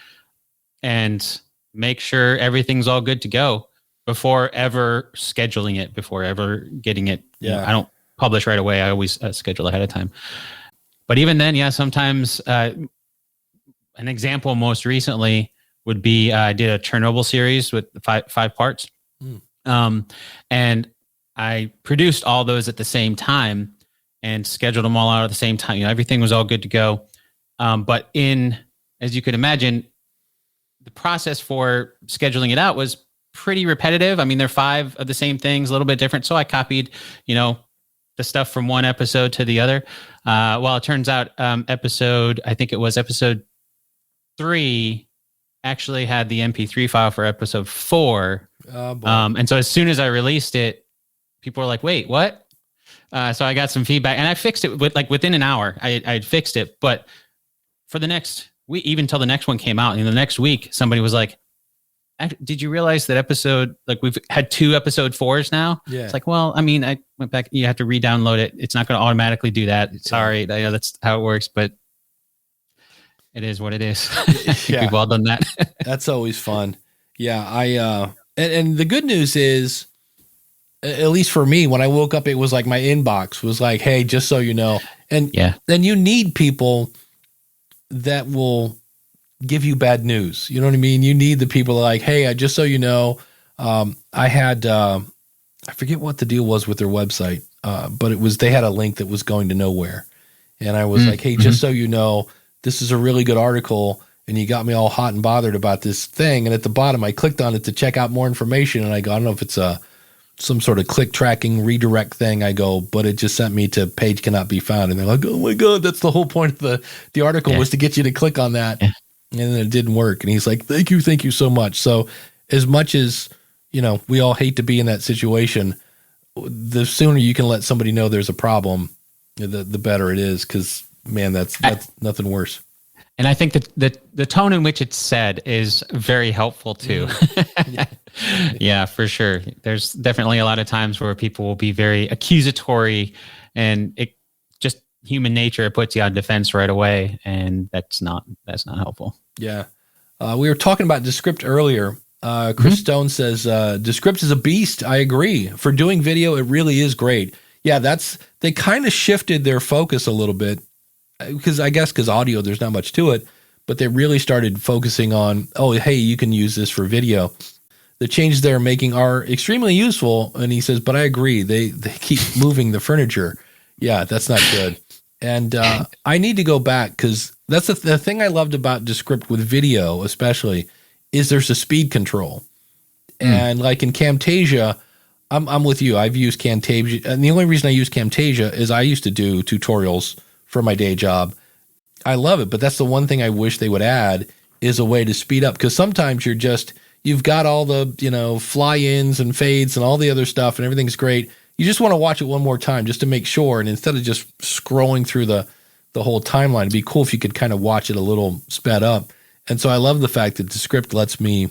Speaker 3: and make sure everything's all good to go before ever scheduling it, before ever getting it.
Speaker 1: Yeah.
Speaker 3: I don't publish right away. I always schedule ahead of time. But even then, sometimes an example most recently would be I did a Chernobyl series with five parts. And I produced all those at the same time and scheduled them all out at the same time. Everything was all good to go. But as you could imagine, the process for scheduling it out was pretty repetitive. I mean, they're 5 of the same things, a little bit different. So I copied, the stuff from one episode to the other. Well, it turns out I think it was episode 3 actually had the MP3 file for episode 4. And so as soon as I released it, people were like, wait, what? So I got some feedback and I fixed it within an hour. I fixed it, but for the next week, even till the next one came out, and the next week, somebody was like, did you realize that we've had 2 episode 4s now?
Speaker 1: Yeah.
Speaker 3: It's like, well, I mean, I went back, you have to re-download it. It's not going to automatically do that. Sorry. That's how it works, but it is what it is.
Speaker 1: Yeah.
Speaker 3: We've all done that.
Speaker 1: That's always fun. Yeah. And the good news is, at least for me, when I woke up, it was like my inbox was like, hey, just so you know. And then you need people that will give you bad news. You know what I mean? You need the people like, hey, just so you know, I had, I forget what the deal was with their website, but they had a link that was going to nowhere. And I was like, hey, just so you know, this is a really good article. And you got me all hot and bothered about this thing. And at the bottom, I clicked on it to check out more information. And I go, I don't know if it's some sort of click tracking redirect thing. I go, but it just sent me to page cannot be found. And they're like, oh my God, that's the whole point of the article was to get you to click on that. Yeah. And then it didn't work. And he's like, thank you so much. So as much as, we all hate to be in that situation, the sooner you can let somebody know there's a problem, the better it is. Cause man, that's nothing worse.
Speaker 3: And I think that the tone in which it's said is very helpful too. Yeah, for sure. There's definitely a lot of times where people will be very accusatory, and it just human nature. It puts you on defense right away, and that's not helpful. Yeah,
Speaker 1: we were talking about Descript earlier. Chris Stone says Descript is a beast. I agree. For doing video, it really is great. Yeah, they kind of shifted their focus a little bit. Because audio, there's not much to it, but they really started focusing on, hey, you can use this for video. The changes they're making are extremely useful. And he says, but I agree. They keep moving the furniture. Yeah, that's not good. And I need to go back because that's the thing I loved about Descript with video, especially, is there's a speed control. And like in Camtasia, I'm with you. I've used Camtasia. And the only reason I use Camtasia is I used to do tutorials for my day job. I love it, but that's the one thing I wish they would add is a way to speed up. Because sometimes you've got all the, fly-ins and fades and all the other stuff and everything's great. You just want to watch it one more time just to make sure. And instead of just scrolling through the whole timeline, it'd be cool if you could kind of watch it a little sped up. And so I love the fact that the script lets me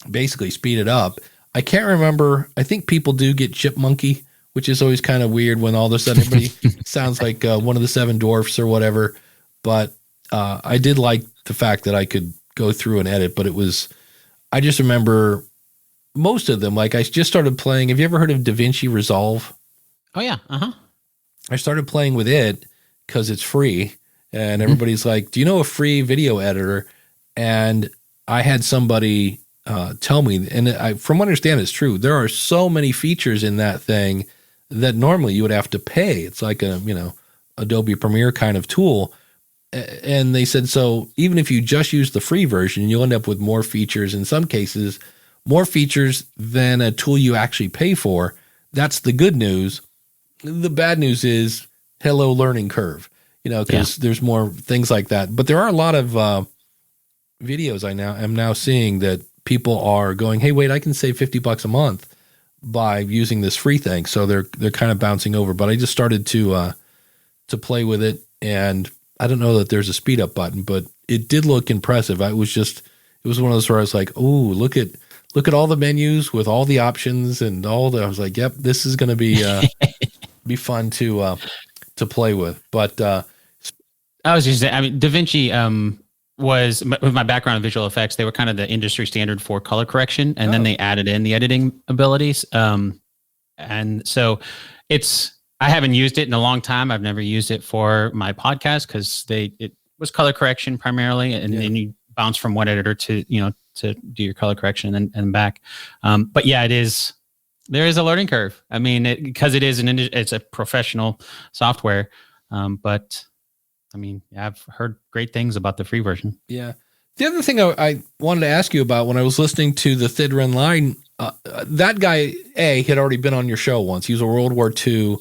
Speaker 1: basically speed it up. I can't remember. I think people do get chipmunky, which is always kind of weird when all of a sudden everybody sounds like one of the seven dwarfs or whatever. But I did like the fact that I could go through and edit, but I just remember most of them. Like I just started playing. Have you ever heard of DaVinci Resolve?
Speaker 3: Oh yeah. Uh-huh.
Speaker 1: I started playing with it because it's free and everybody's like, do you know a free video editor? And I had somebody tell me, and from what I understand, it's true. There are so many features in that thing that normally you would have to pay. It's like a, Adobe Premiere kind of tool. And they said, so even if you just use the free version, you'll end up with more features, in some cases, more features than a tool you actually pay for. That's the good news. The bad news is, hello, learning curve, because there's more things like that. But there are a lot of videos I'm now seeing that people are going, hey, wait, I can save $50 a month by using this free thing. So they're kind of bouncing over. But I just started to play with it, and I don't know that there's a speed up button, but it did look impressive. It was one of those where I was like, oh, look at all the menus with all the options and I was like, yep, this is going to be be fun to play with. But
Speaker 3: I was just saying, I mean, DaVinci was, with my background in visual effects, they were kind of the industry standard for color correction, and then they added in the editing abilities. And so I haven't used it in a long time. I've never used it for my podcast because it was color correction primarily, and then you bounce from one editor to do your color correction and back. But yeah, there is a learning curve. I mean, because it's a professional software. But I mean, I've heard great things about the free version.
Speaker 1: Yeah. The other thing I wanted to ask you about when I was listening to the Thin Red Line, that guy had already been on your show once. He was a World War II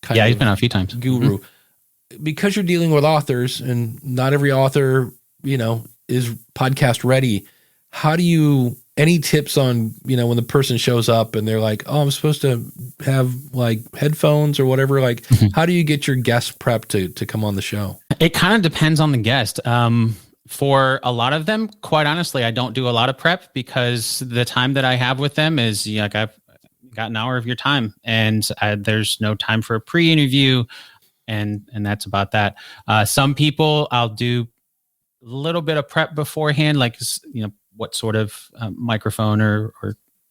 Speaker 3: he's been on a few times.
Speaker 1: Guru. Mm-hmm. Because you're dealing with authors, and not every author, is podcast ready. How do you, any tips on, when the person shows up and they're like, oh, I'm supposed to have like headphones or whatever, like how do you get your guest prep to come on the show?
Speaker 3: It kind of depends on the guest. For a lot of them, quite honestly, I don't do a lot of prep because the time that I have with them is like I've got an hour of your time, and there's no time for a pre-interview, and that's about that. Some people I'll do a little bit of prep beforehand, like what sort of microphone or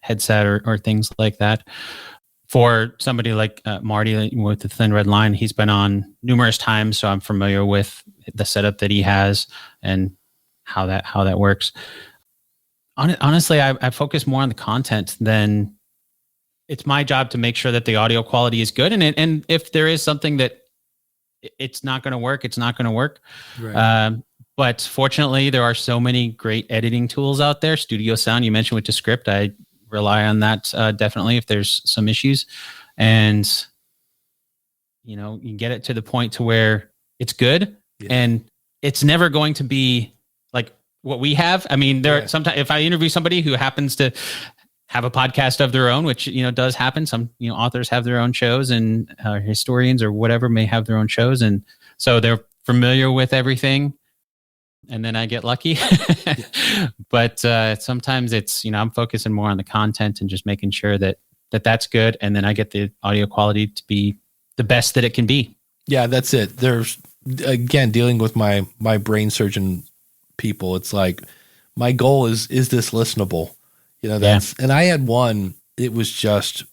Speaker 3: headset or things like that. For somebody like Marty with the Thin Red Line, he's been on numerous times, so I'm familiar with the setup that he has and how that works. Honestly, I focus more on the content than it's my job to make sure that the audio quality is good. And if there is something that it's not going to work, it's not going to work. Right. But fortunately, there are so many great editing tools out there. Studio Sound, you mentioned with Descript, I rely on that definitely if there's some issues. And, you get it to the point to where it's good, and it's never going to be like what we have. I mean, sometimes if I interview somebody who happens to have a podcast of their own, which, does happen. Some, authors have their own shows, and historians or whatever may have their own shows. And so they're familiar with everything. And then I get lucky. But sometimes it's, I'm focusing more on the content and just making sure that that's good. And then I get the audio quality to be the best that it can be. Yeah,
Speaker 1: that's it. There's, again, dealing with my brain surgeon people. It's like, my goal is this listenable? And I had one, it was just,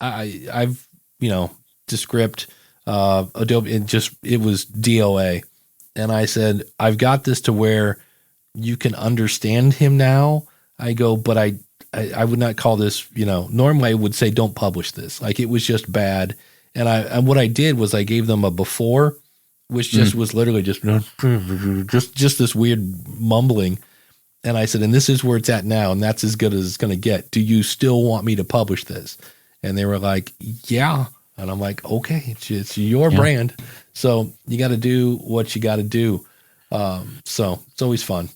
Speaker 1: I've, Descript, Adobe, it was DOA. And I said, I've got this to where you can understand him now. I go, but I would not call this, normally I would say, don't publish this. Like, it was just bad. And what I did was I gave them a before, which just was literally just this weird mumbling. And I said, and this is where it's at now, and that's as good as it's going to get. Do you still want me to publish this? And they were like, yeah. And I'm like, okay, it's your brand. So you got to do what you got to do. So it's always fun.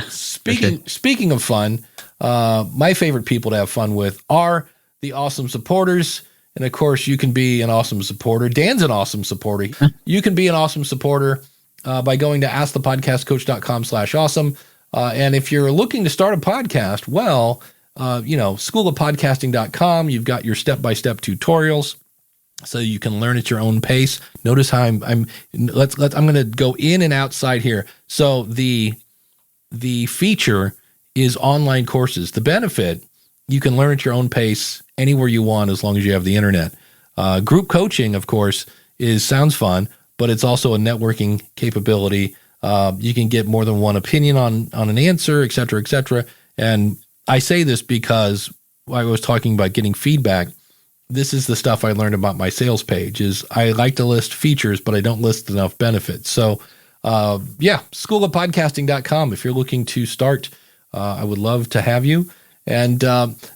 Speaker 1: Speaking of fun, my favorite people to have fun with are the awesome supporters. And of course, you can be an awesome supporter. Dan's an awesome supporter. You can be an awesome supporter by going to askthepodcastcoach.com/awesome. And if you're looking to start a podcast, well, schoolofpodcasting.com, you've got your step-by-step tutorials so you can learn at your own pace. Notice how I'm going to go in and outside here. So the feature is online courses. The benefit, you can learn at your own pace anywhere you want as long as you have the internet. Group coaching, of course, sounds fun, but it's also a networking capability. You can get more than one opinion on an answer, et cetera, et cetera. And I say this because I was talking about getting feedback. This is the stuff I learned about my sales page is I like to list features, but I don't list enough benefits. So schoolofpodcasting.com. If you're looking to start, I would love to have you. And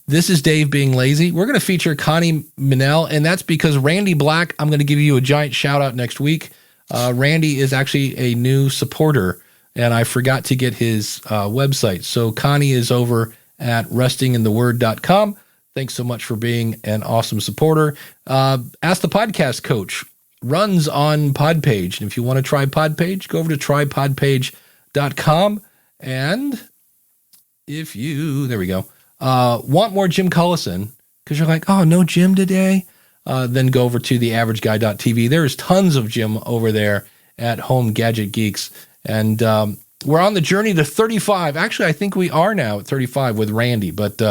Speaker 1: this is Dave being lazy. We're going to feature Connie Minnell, and that's because Randy Black, I'm going to give you a giant shout out next week. Randy is actually a new supporter, and I forgot to get his website. So Connie is over at restingintheword.com. Thanks so much for being an awesome supporter. Ask the Podcast Coach runs on Podpage. And if you want to try Podpage, go over to trypodpage.com. And if you, there we go, want more Jim Collison, because you're like, oh, no Jim today, then go over to theaverageguy.tv. There's tons of Jim over there at Home Gadget Geeks. And we're on the journey to 35. Actually, I think we are now at 35 with Randy. But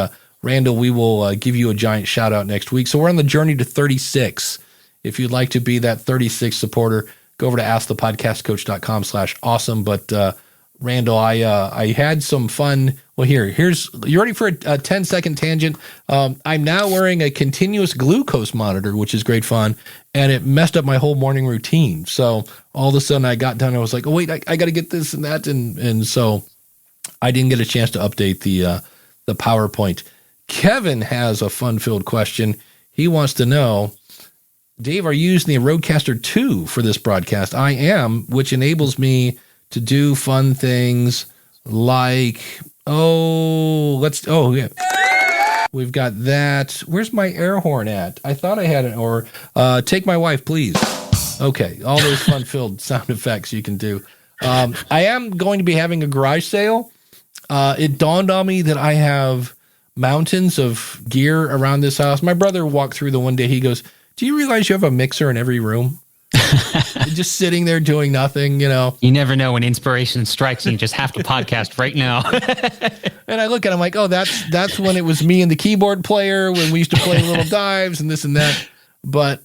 Speaker 1: Randall, we will give you a giant shout out next week. So we're on the journey to 36. If you'd like to be that 36 supporter, go over to askthepodcastcoach.com/awesome. But Randall, I had some fun. Well, here's you ready for a 10-second tangent? I'm now wearing a continuous glucose monitor, which is great fun, and it messed up my whole morning routine. So all of a sudden I got done. I was like, oh, wait, I got to get this and that. And so I didn't get a chance to update the PowerPoint. Kevin has a fun-filled question. He wants to know, Dave, are you using the Rodecaster 2 for this broadcast? I am, which enables me to do fun things like, yeah. We've got that. Where's my air horn at? I thought I had it. Or take my wife, please. Okay, all those fun-filled sound effects you can do. I am going to be having a garage sale. It dawned on me that I have mountains of gear around this house. My brother walked through the one day. He goes, do you realize you have a mixer in every room? Just sitting there doing nothing, You
Speaker 3: never know when inspiration strikes and you just have to podcast right now.
Speaker 1: And I look at him like, oh, that's when it was me and the keyboard player when we used to play little dives and this and that. But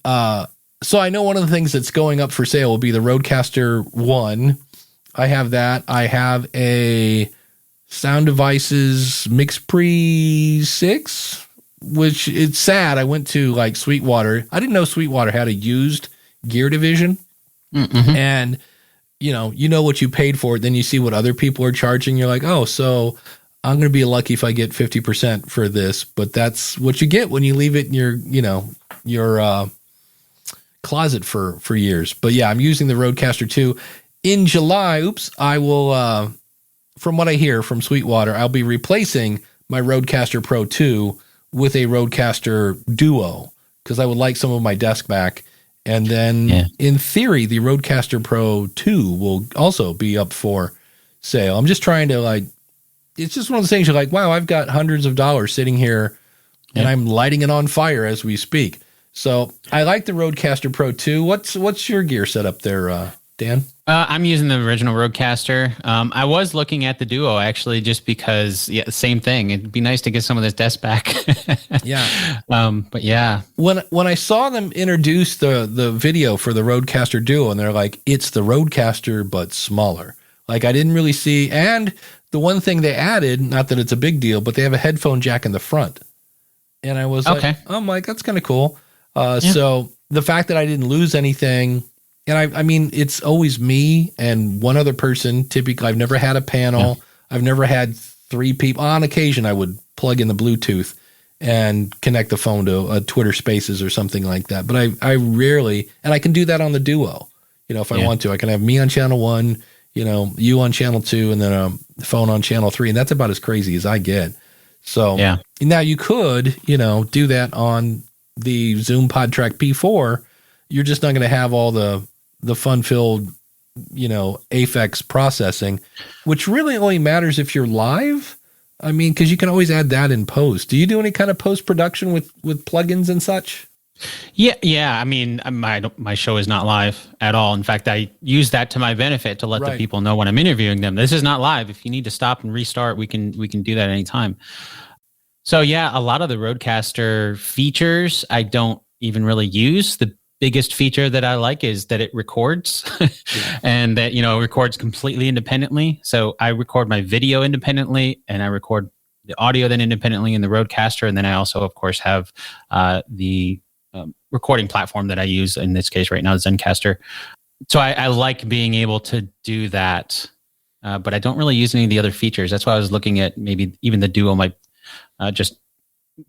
Speaker 1: so I know one of the things that's going up for sale will be the Rodecaster 1. I have that. I have a Sound Devices MixPre 6, which it's sad. I went to like Sweetwater. I didn't know Sweetwater had a used gear division. Mm-hmm. And you know what you paid for it. Then you see what other people are charging. You're like, oh, so I'm going to be lucky if I get 50% for this, but that's what you get when you leave it in your closet for years. But yeah, I'm using the Rodecaster 2 in July. I will, from what I hear from Sweetwater, I'll be replacing my Rodecaster Pro 2 with a Rodecaster Duo because I would like some of my desk back. And then in theory, the Rodecaster Pro 2 will also be up for sale. I'm just trying to it's just one of the things you're like, wow, I've got hundreds of dollars sitting here and I'm lighting it on fire as we speak. So I like the Rodecaster Pro 2. What's your gear setup there, Dan?
Speaker 3: I'm using the original Rodecaster. I was looking at the Duo actually, just because, same thing. It'd be nice to get some of this desk back.
Speaker 1: Yeah.
Speaker 3: But yeah.
Speaker 1: When I saw them introduce the video for the Rodecaster Duo, and they're like, it's the Rodecaster but smaller. Like I didn't really see. And the one thing they added, not that it's a big deal, but they have a headphone jack in the front. And I was like, I'm like, that's kind of cool. So the fact that I didn't lose anything. And I mean, it's always me and one other person. Typically, I've never had a panel. Yeah. I've never had three people. On occasion, I would plug in the Bluetooth and connect the phone to a Twitter Spaces or something like that. But I rarely, and I can do that on the Duo. If I want to, I can have me on channel 1, you on channel 2, and then a phone on channel 3, and that's about as crazy as I get. So now you could, do that on the Zoom PodTrack P4. You're just not going to have all the fun-filled, affects processing, which really only matters if you're live. I mean, because you can always add that in post. Do you do any kind of post-production with plugins and such?
Speaker 3: Yeah. I mean, my show is not live at all. In fact, I use that to my benefit to let the people know when I'm interviewing them. This is not live. If you need to stop and restart, we can do that anytime. So yeah, a lot of the Rodecaster features I don't even really use. The biggest feature that I like is that it records and that, records completely independently. So I record my video independently and I record the audio then independently in the Rodecaster. And then I also, of course, have the recording platform that I use in this case right now, Zencaster. So I like being able to do that, but I don't really use any of the other features. That's why I was looking at maybe even the Duo might just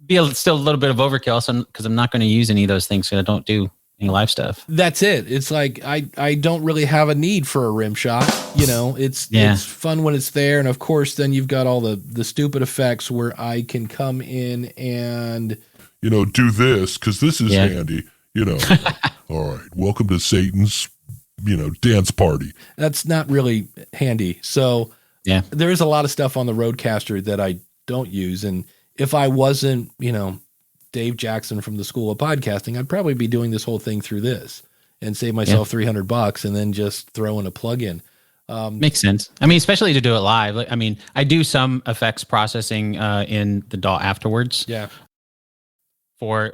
Speaker 3: be still a little bit of overkill, because I'm not going to use any of those things, so I don't do any live stuff.
Speaker 1: That's it. It's like I don't really have a need for a rim shot. It's fun when it's there, and of course, then you've got all the stupid effects where I can come in and
Speaker 4: do this because this is handy. All right, welcome to Satan's dance party. That's
Speaker 1: not really handy. So there is a lot of stuff on the Rodecaster that I don't use, and if I wasn't, Dave Jackson from the School of Podcasting, I'd probably be doing this whole thing through this and save myself $300 and then just throw in a plug-in.
Speaker 3: Makes sense. I mean, especially to do it live. I mean, I do some effects processing in the DAW afterwards.
Speaker 1: Yeah.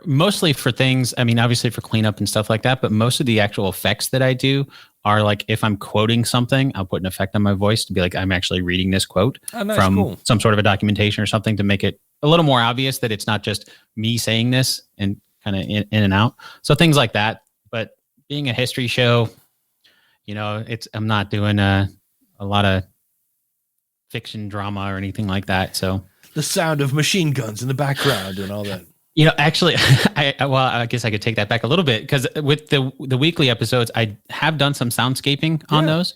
Speaker 3: Mostly for things, I mean, obviously for cleanup and stuff like that, but most of the actual effects that I do are like, if I'm quoting something, I'll put an effect on my voice to be like, I'm actually reading this quote from some sort of a documentation or something to make it a little more obvious that it's not just me saying this and kind of in and out. So things like that. But being a history show, I'm not doing a lot of fiction drama or anything like that. So
Speaker 1: the sound of machine guns in the background and all that.
Speaker 3: Actually, I guess I could take that back a little bit, because with the weekly episodes, I have done some soundscaping on those,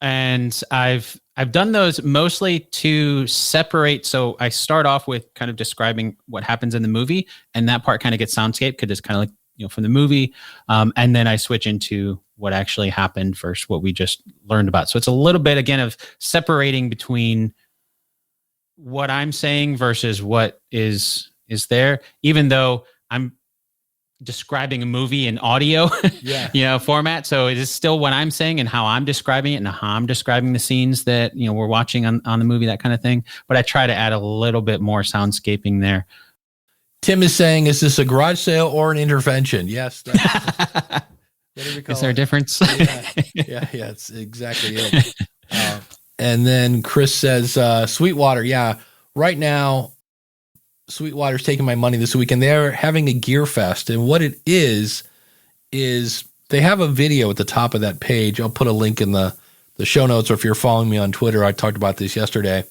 Speaker 3: and I've done those mostly to separate. So I start off with kind of describing what happens in the movie, and that part kind of gets soundscape because it's kind of like from the movie, and then I switch into what actually happened versus what we just learned about. So it's a little bit again of separating between what I'm saying versus what is there, even though I'm describing a movie in audio format. So it is still what I'm saying and how I'm describing it and how I'm describing the scenes that we're watching on the movie, that kind of thing. But I try to add a little bit more soundscaping there.
Speaker 1: Tim is saying, is this a garage sale or an intervention? Yes.
Speaker 3: Is there a difference?
Speaker 1: Yeah, it's exactly it. And then Chris says, Sweetwater. Yeah, right now, Sweetwater's taking my money this weekend. They're having a gear fest. And what it is they have a video at the top of that page. I'll put a link in the show notes, or if you're following me on Twitter, I talked about this yesterday.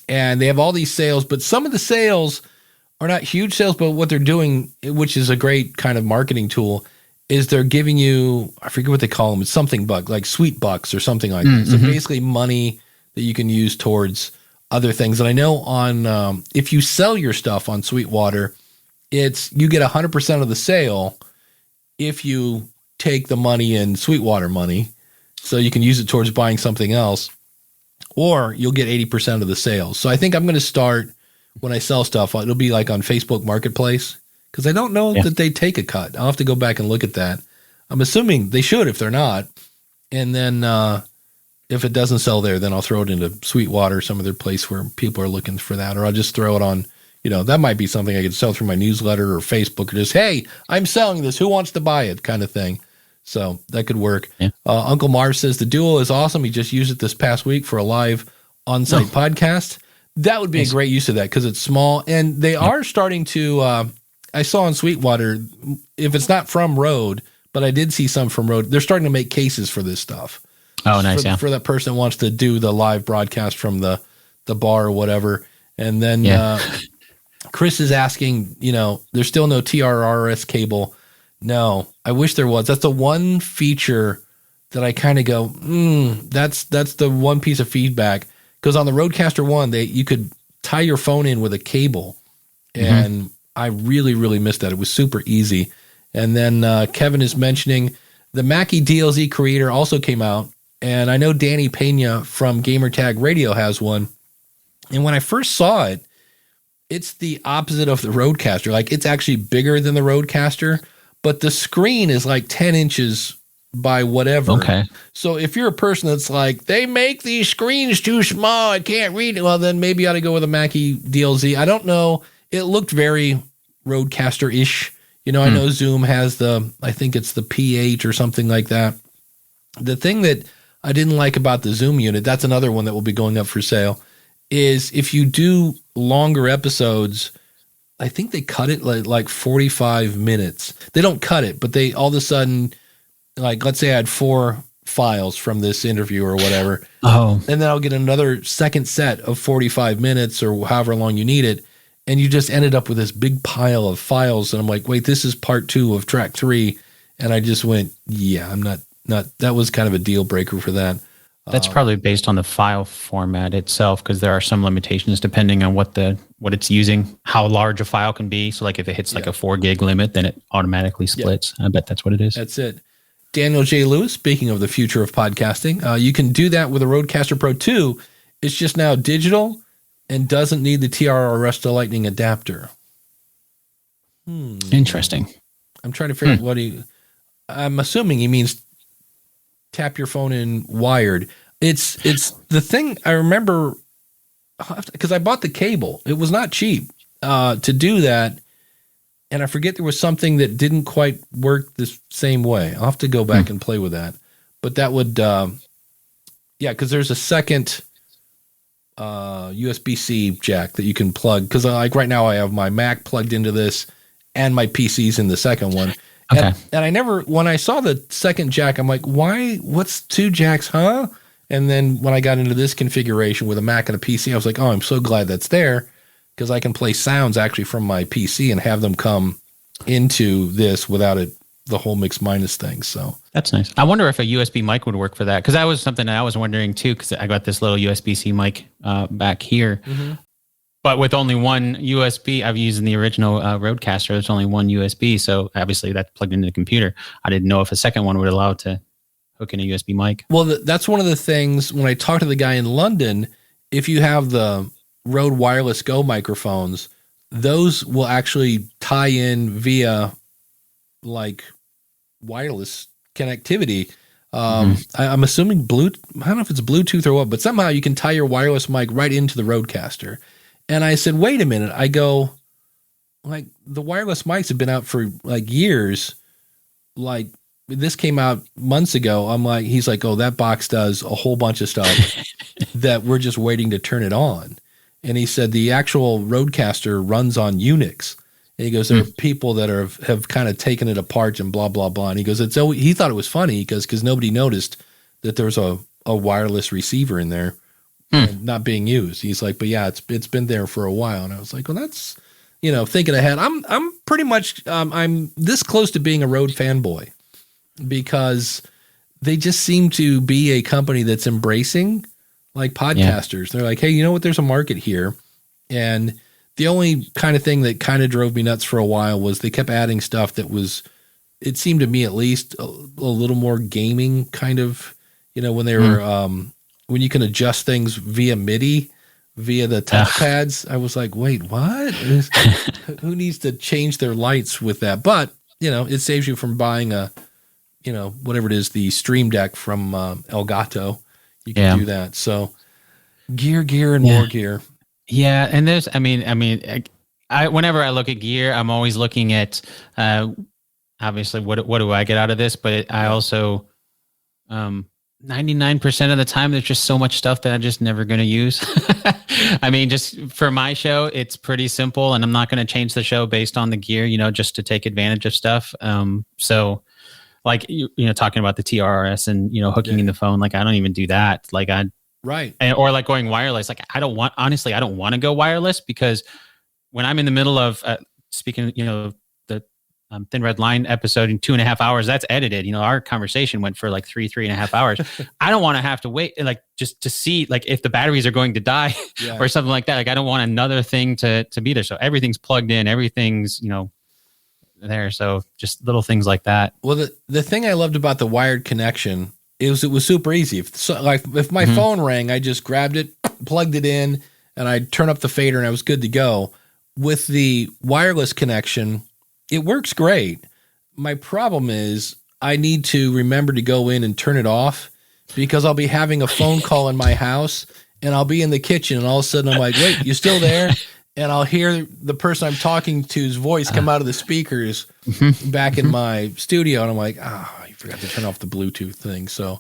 Speaker 1: And they have all these sales, but some of the sales are not huge sales, but what they're doing, which is a great kind of marketing tool, is they're giving you, I forget what they call them, it's something buck, like sweet bucks or something like that. So basically money that you can use towards other things. And I know on if you sell your stuff on Sweetwater, you get 100% of the sale if you take the money in Sweetwater money, so you can use it towards buying something else, or you'll get 80% of the sales. So I think I'm going to start, when I sell stuff, it'll be like on Facebook Marketplace, because I don't know that they take a cut. I'll have to go back and look at that. I'm assuming they should if they're not. And then if it doesn't sell there, then I'll throw it into Sweetwater, some other place where people are looking for that. Or I'll just throw it on, that might be something I could sell through my newsletter or Facebook, or just, hey, I'm selling this. Who wants to buy it, kind of thing. So that could work. Yeah. Uncle Mars says the Duo is awesome. He just used it this past week for a live on-site podcast. That would be a great use of that because it's small. And they are starting to, I saw on Sweetwater, if it's not from Rode, but I did see some from Rode, they're starting to make cases for this stuff.
Speaker 3: Oh, nice.
Speaker 1: For that person who wants to do the live broadcast from the bar or whatever. And then Chris is asking, there's still no TRRS cable. No, I wish there was. That's the one feature that I kind of go, that's the one piece of feedback. Because on the Rodecaster 1, you could tie your phone in with a cable. And I really, really missed that. It was super easy. And then Kevin is mentioning the Mackie DLZ creator also came out. And I know Danny Pena from Gamertag Radio has one. And when I first saw it, it's the opposite of the Rodecaster. Like, it's actually bigger than the Rodecaster, but the screen is like 10 inches by whatever.
Speaker 3: Okay.
Speaker 1: So if you're a person that's like, they make these screens too small, I can't read it, well, then maybe you ought to go with a Mackie DLZ. I don't know. It looked very Rodecaster-ish. I know Zoom has I think it's the P8 or something like that. The thing that I didn't like about the Zoom unit, that's another one that will be going up for sale, is if you do longer episodes, I think they cut it like 45 minutes. They don't cut it, but they all of a sudden, like, let's say I had 4 files from this interview or whatever.
Speaker 3: Oh.
Speaker 1: And then I'll get another second set of 45 minutes or however long you need it. And you just ended up with this big pile of files. And I'm like, wait, this is part 2 of track 3. And I just went, yeah, I'm not, that was kind of a deal breaker for that.
Speaker 3: That's probably based on the file format itself, because there are some limitations depending on what it's using, how large a file can be. So like if it hits like a 4 gig limit, then it automatically splits. I bet that's what it is.
Speaker 1: That's it. Daniel J. Lewis, speaking of the future of podcasting, you can do that with a Rodecaster Pro 2. It's just now digital and doesn't need the TRRS to Lightning adapter.
Speaker 3: Interesting.
Speaker 1: I'm trying to figure out I'm assuming he means tap your phone in wired. It's the thing I remember, because I bought the cable. It was not cheap to do that. And I forget there was something that didn't quite work the same way. I'll have to go back and play with that. But that would, because there's a second USB-C jack that you can plug. Because like right now I have my Mac plugged into this and my PC's in the second one.
Speaker 3: Okay.
Speaker 1: And when I saw the second jack, I'm like, why? What's 2 jacks, huh? And then when I got into this configuration with a Mac and a PC, I was like, oh, I'm so glad that's there, because I can play sounds actually from my PC and have them come into this without the whole mix minus thing. So
Speaker 3: that's nice. I wonder if a USB mic would work for that, because that was something that I was wondering too, because I got this little USB-C mic back here. But with only one USB, I've used in the original Rodecaster, there's only one USB. So obviously that's plugged into the computer. I didn't know if a second one would allow it to hook in a USB mic.
Speaker 1: Well, that's one of the things when I talked to the guy in London, if you have the Rode Wireless Go microphones, those will actually tie in via like wireless connectivity. I'm assuming Bluetooth. I don't know if it's Bluetooth or what, but somehow you can tie your wireless mic right into the Rodecaster. And I said, wait a minute. I go, like, the wireless mics have been out for like years. Like, this came out months ago. I'm like, he's like, oh, that box does a whole bunch of stuff that we're just waiting to turn it on. And he said the actual Rodecaster runs on Unix. And he goes, there are people that have kind of taken it apart and blah, blah, blah. And he goes, he thought it was funny because nobody noticed that there's a wireless receiver in there and not being used. He's like, but yeah, it's been there for a while. And I was like, well, that's, thinking ahead. I'm pretty much, I'm this close to being a Rode fanboy because they just seem to be a company that's embracing like podcasters. They're like, hey, you know what? There's a market here. And the only kind of thing that kind of drove me nuts for a while was they kept adding stuff that was, it seemed to me at least, a little more gaming kind of, when they were, when you can adjust things via MIDI, via the touchpads. I was like, wait, what? Who needs to change their lights with that? But, it saves you from buying a, whatever it is, the Stream Deck from Elgato. You can do that. So gear and more gear.
Speaker 3: Yeah. And there's, whenever I look at gear, I'm always looking at, obviously what do I get out of this? But I also, 99% of the time, there's just so much stuff that I'm just never going to use. Just for my show, it's pretty simple, and I'm not going to change the show based on the gear, just to take advantage of stuff. So like, talking about the TRRS and, hooking in the phone, like I don't even do that. Like or like going wireless. Like I don't want to go wireless because when I'm in the middle of speaking, the Thin Red Line episode in 2.5 hours, that's edited. Our conversation went for like 3.5 hours. I don't want to have to wait, like, just to see, like, if the batteries are going to die or something like that. Like, I don't want another thing to be there. So everything's plugged in, everything's, there. So just little things like that.
Speaker 1: Well, the thing I loved about the wired connection is it was super easy. If my phone rang, I just grabbed it, plugged it in, and I'd turn up the fader and I was good to go. With the wireless connection, it works great. My problem is I need to remember to go in and turn it off because I'll be having a phone call in my house and I'll be in the kitchen and all of a sudden I'm like, wait, you still there? And I'll hear the person I'm talking to's voice come out of the speakers back in my studio. And I'm like, I forgot to turn off the Bluetooth thing. So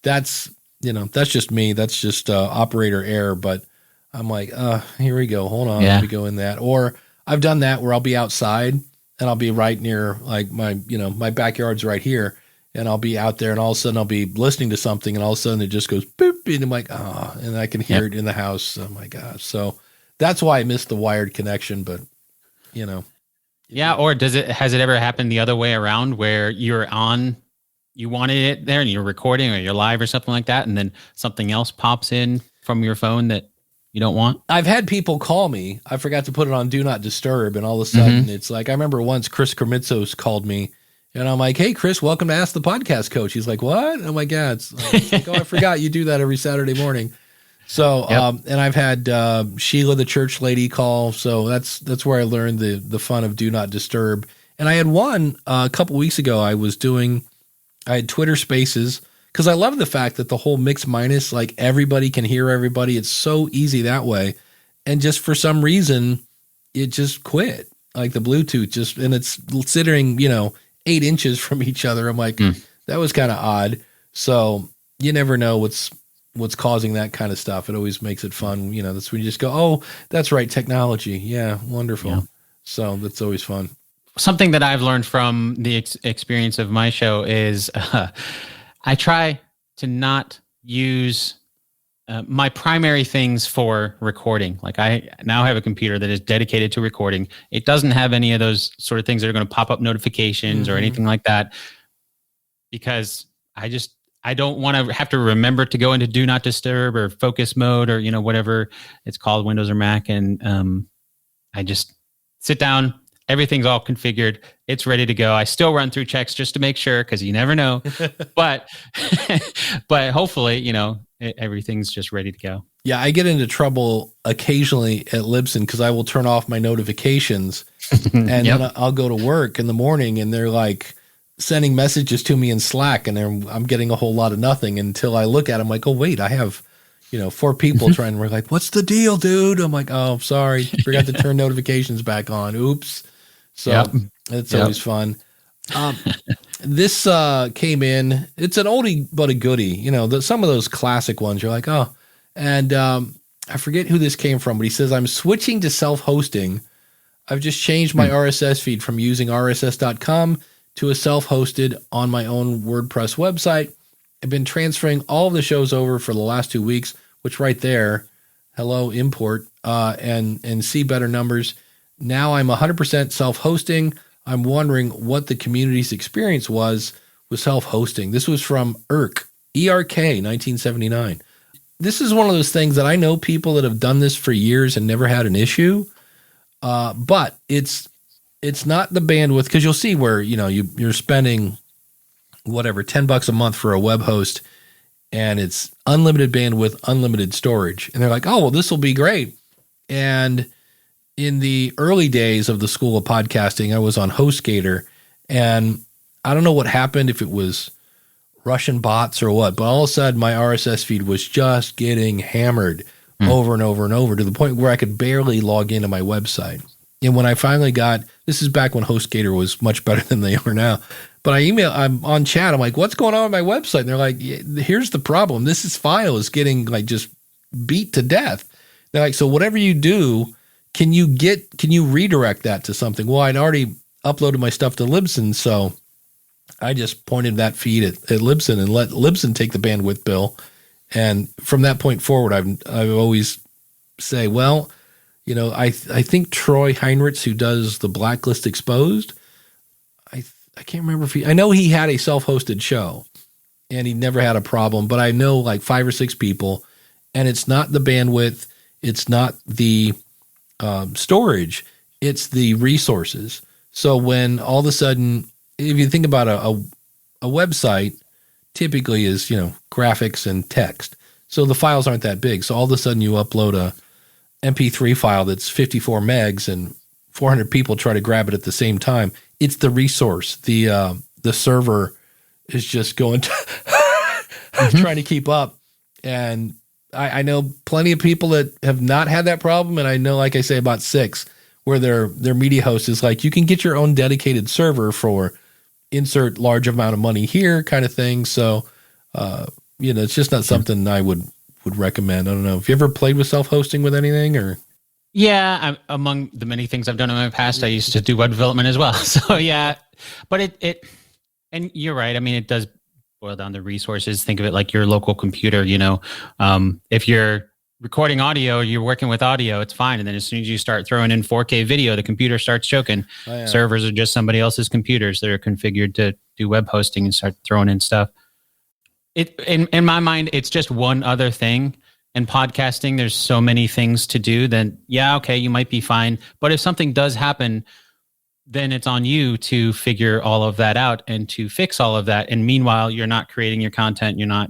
Speaker 1: that's just me. That's just operator error. But I'm like, here we go. Hold on. Let me go in that. Or I've done that where I'll be outside and I'll be right near, like, my backyard's right here. And I'll be out there and all of a sudden I'll be listening to something and all of a sudden it just goes boop. And I'm like, and I can hear it in the house. Oh my gosh. So that's why I missed the wired connection, but Yeah.
Speaker 3: Or has it ever happened the other way around where you wanted it there and you're recording or you're live or something like that, and then something else pops in from your phone that you don't want?
Speaker 1: I've had people call me. I forgot to put it on Do Not Disturb, and all of a sudden it's like, I remember once Chris Kermitzos called me, and I'm like, hey, Chris, welcome to Ask the Podcast Coach. He's like, what? And I'm like, yeah. It's like, I forgot you do that every Saturday morning. So, and I've had Sheila, the church lady, call. So that's where I learned the fun of Do Not Disturb. And I had one a couple weeks ago. I had Twitter Spaces, because I love the fact that the whole mix minus, like, everybody can hear everybody. It's so easy that way. And just for some reason, it just quit. Like the Bluetooth and it's sitting, 8 inches from each other. I'm like, that was kind of odd. So you never know what's causing that kind of stuff. It always makes it fun. That's when you just go, oh, that's right. Technology. Yeah. Wonderful. Yeah. So that's always fun.
Speaker 3: Something that I've learned from the experience of my show is I try to not use my primary things for recording. Like, I now have a computer that is dedicated to recording. It doesn't have any of those sort of things that are going to pop up notifications or anything like that, because I don't want to have to remember to go into Do Not Disturb or focus mode or, whatever it's called, Windows or Mac. And I just sit down. Everything's all configured. It's ready to go. I still run through checks just to make sure, because you never know. but hopefully, everything's just ready to go.
Speaker 1: Yeah, I get into trouble occasionally at Libsyn because I will turn off my notifications and then I'll go to work in the morning and they're like sending messages to me in Slack and I'm getting a whole lot of nothing until I look at them like, oh, wait, I have 4 people trying to work. Like, what's the deal, dude? I'm like, oh, sorry. Forgot to turn notifications back on. Oops. So it's always fun. This came in. It's an oldie but a goodie. Some of those classic ones you're like, oh. And I forget who this came from, but he says, I'm switching to self-hosting. I've just changed my RSS feed from using rss.com to a self-hosted on my own WordPress website. I've been transferring all of the shows over for the last 2 weeks, which right there, hello, import, and see better numbers. Now I'm 100% self-hosting. I'm wondering what the community's experience was with self-hosting. This was from ERK, E-R-K, 1979. This is one of those things that I know people that have done this for years and never had an issue, but it's not the bandwidth, because you'll see where you're spending whatever $10 a month for a web host, and it's unlimited bandwidth, unlimited storage, and they're like, oh well, this will be great. And in the early days of the School of Podcasting, I was on HostGator, and I don't know what happened, if it was Russian bots or what, but all of a sudden my RSS feed was just getting hammered over and over and over, to the point where I could barely log into my website. And when I finally this is back when HostGator was much better than they are now, but I'm on chat, I'm like, what's going on with my website? And they're like, here's the problem. This file is getting like just beat to death. They're like, so whatever you do, can you redirect that to something? Well, I'd already uploaded my stuff to Libsyn, so I just pointed that feed at Libsyn and let Libsyn take the bandwidth bill. And from that point forward, I've always say, well, I think Troy Heinrichs, who does the Blacklist Exposed, I can't remember I know he had a self-hosted show and he never had a problem, but I know like 5 or 6 people, and it's not the bandwidth, it's not the storage, it's the resources. So when all of a sudden, if you think about a website, typically is, graphics and text. So the files aren't that big. So all of a sudden you upload a MP3 file that's 54 megs and 400 people try to grab it at the same time. It's the resource. The server is just going trying to keep up. And I know plenty of people that have not had that problem. And I know, like I say, about 6 where their media host is like, you can get your own dedicated server for insert large amount of money here kind of thing. So, it's just not something I would recommend. I don't know. Have you ever played with self-hosting with anything or?
Speaker 3: Yeah. Among the many things I've done in my past, I used to do web development as well. So yeah, but and you're right. I mean, it does boil down to resources. Think of it like your local computer, if you're recording audio, you're working with audio, it's fine. And then as soon as you start throwing in 4K video, the computer starts choking. Oh, yeah. Servers are just somebody else's computers that are configured to do web hosting and start throwing in stuff. In my mind, it's just one other thing. In podcasting, there's so many things to do. Then, yeah, okay, you might be fine. But if something does happen, then it's on you to figure all of that out and to fix all of that. And meanwhile, you're not creating your content. You're not,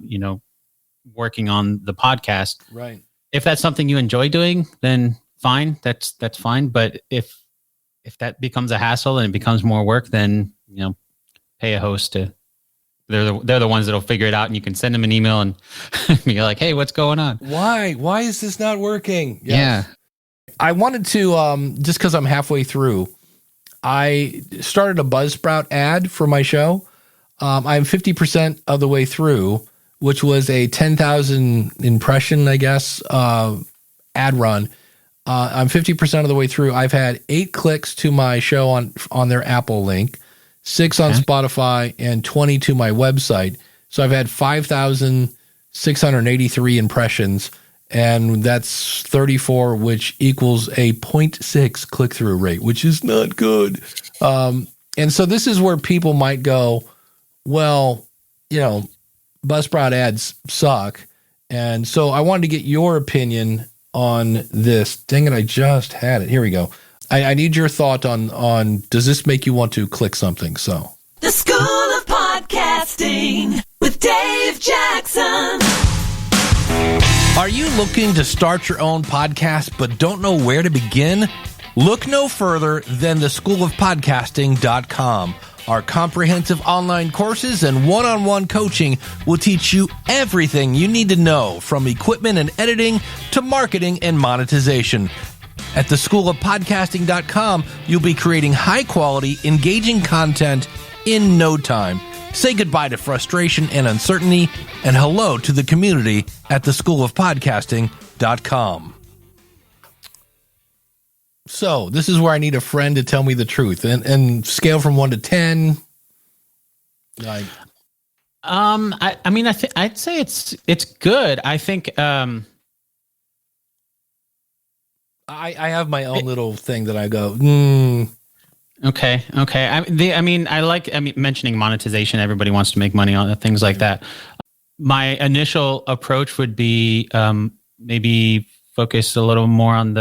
Speaker 3: working on the podcast.
Speaker 1: Right.
Speaker 3: If that's something you enjoy doing, then fine. That's fine. But if that becomes a hassle and it becomes more work, then pay a host to. They're the ones that'll figure it out, and you can send them an email and be like, "Hey, what's going on?
Speaker 1: Why is this not working?"
Speaker 3: Yeah.
Speaker 1: I wanted to just because I'm halfway through, I started a Buzzsprout ad for my show. I'm 50% of the way through, which was a 10,000 impression, I guess, ad run. I'm 50% of the way through. I've had 8 clicks to my show on their Apple link, 6 on Spotify, and 20 to my website. So I've had 5,683 impressions, and that's 34, which equals a 0.6 click-through rate, which is not good. And so this is where people might go, well, Buzzsprout ads suck. And so I wanted to get your opinion on this. Dang it, I just had it. Here we go. I need your thought on does this make you want to click something? So
Speaker 5: The School of Podcasting with Dave Jackson.
Speaker 1: Are you looking to start your own podcast but don't know where to begin? Look no further than theschoolofpodcasting.com. Our comprehensive online courses and one-on-one coaching will teach you everything you need to know, from equipment and editing to marketing and monetization. At theschoolofpodcasting.com, you'll be creating high-quality, engaging content in no time. Say goodbye to frustration and uncertainty, and hello to the community at theschoolofpodcasting.com. So this is where I need a friend to tell me the truth, and scale from 1 to 10. Like,
Speaker 3: I'd say it's good. I think,
Speaker 1: I have my own little thing that I go,
Speaker 3: Okay. I like mentioning monetization. Everybody wants to make money on things like that. My initial approach would be maybe focus a little more on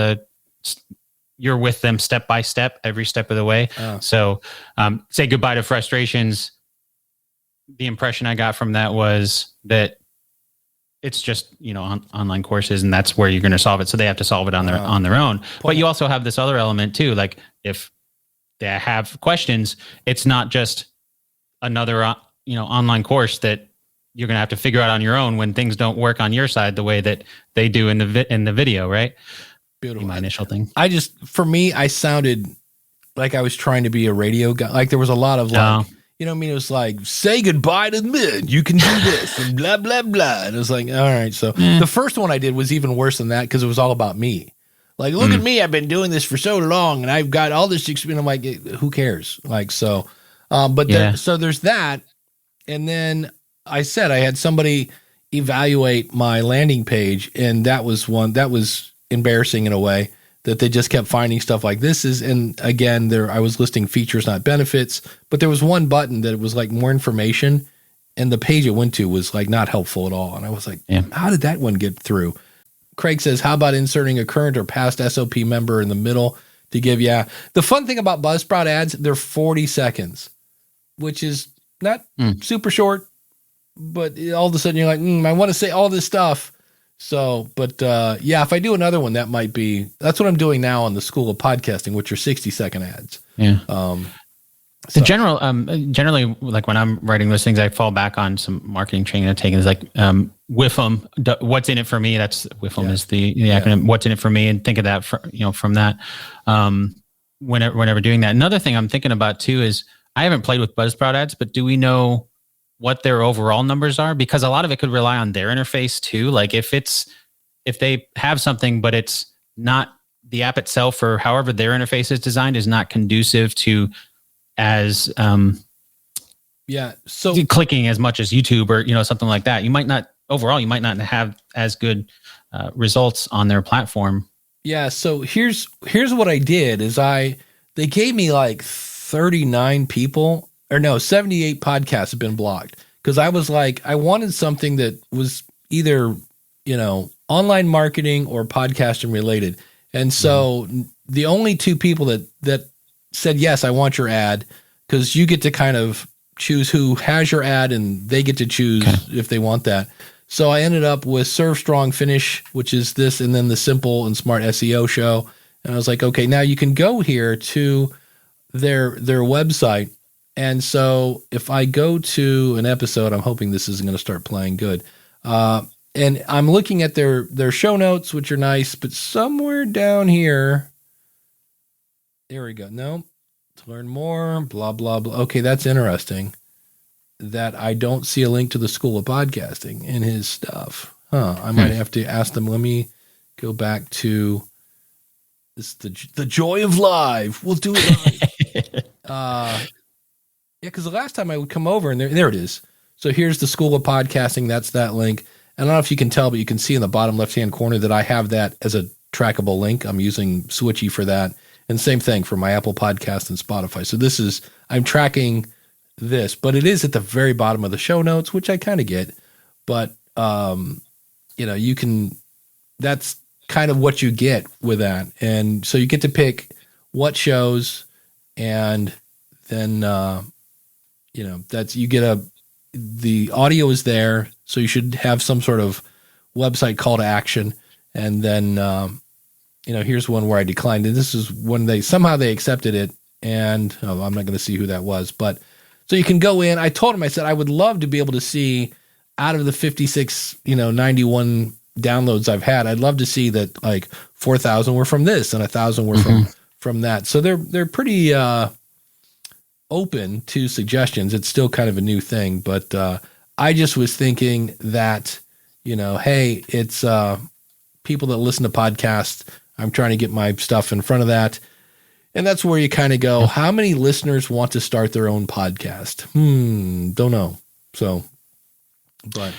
Speaker 3: you're with them step by step, every step of the way. Oh. So say goodbye to frustrations. The impression I got from that was that it's just, online courses, and that's where you're going to solve it. So they have to solve it on their own. But you also have this other element too. Like if they have questions, it's not just another, online course that you're going to have to figure out on your own when things don't work on your side the way that they do in the video, right?
Speaker 1: Beautiful.
Speaker 3: My initial thing.
Speaker 1: For me, I sounded like I was trying to be a radio guy. Like there was a lot of it was like, say goodbye to men. You can do this and blah, blah, blah. And it was like, all right. So the first one I did was even worse than that because it was all about me. Like, look at me. I've been doing this for so long and I've got all this experience. I'm like, who cares? Like, so, so there's that. And then I said I had somebody evaluate my landing page, and that was embarrassing in a way that they just kept finding stuff like this is, and again, I was listing features, not benefits, but there was one button that was like more information, and the page it went to was like not helpful at all. And I was like, how did that one get through? Craig says, how about inserting a current or past SOP member in the middle to give, the fun thing about Buzzsprout ads, they're 40 seconds, which is not super short, but all of a sudden you're like, I want to say all this stuff. So, but if I do another one, that's what I'm doing now on the School of Podcasting, which are 60-second ads.
Speaker 3: Yeah. Generally, like when I'm writing those things, I fall back on some marketing training I've taken. It's like WIFM, what's in it for me? That's WIFM is the acronym. What's in it for me? And think of that from that. Whenever doing that. Another thing I'm thinking about too is I haven't played with Buzzsprout ads, but do we know what their overall numbers are? Because a lot of it could rely on their interface too. Like if they have something, but it's not the app itself, or however their interface is designed, is not conducive to as so clicking as much as YouTube or something like that. You might not have as good results on their platform.
Speaker 1: Yeah. So here's what I did is they gave me like 39 people. Or no, 78 podcasts have been blocked because I was like, I wanted something that was either, online marketing or podcasting related. And so the only two people that said, yes, I want your ad, because you get to kind of choose who has your ad and they get to choose if they want that. So I ended up with Serve Strong Finish, which is this, and then the Simple and Smart SEO show. And I was like, okay, now you can go here to their website. And so if I go to an episode, I'm hoping this isn't going to start playing good. And I'm looking at their show notes, which are nice, but somewhere down here, there we go. No, to learn more, blah, blah, blah. Okay, that's interesting that I don't see a link to the School of Podcasting in his stuff. I might have to ask them. Let me go back to this, the joy of live. We'll do it live. Because the last time I would come over, and there it is. So here's the School of Podcasting. That's that link. And I don't know if you can tell, but you can see in the bottom left-hand corner that I have that as a trackable link. I'm using Switchy for that. And same thing for my Apple Podcast and Spotify. So I'm tracking this, but it is at the very bottom of the show notes, which I kind of get. But, that's kind of what you get with that. And so you get to pick what shows, and then, the audio is there. So you should have some sort of website call to action. And then, here's one where I declined. And this is when they accepted it. And I'm not going to see who that was, but so you can go in. I told him, I said, I would love to be able to see out of the 56, 91 downloads I've had. I'd love to see that like 4,000 were from this and 1,000 were from that. So they're pretty, open to suggestions. It's still kind of a new thing, but I just was thinking that, hey, it's people that listen to podcasts. I'm trying to get my stuff in front of that. And that's where you kind of go, how many listeners want to start their own podcast? Don't know. So, but.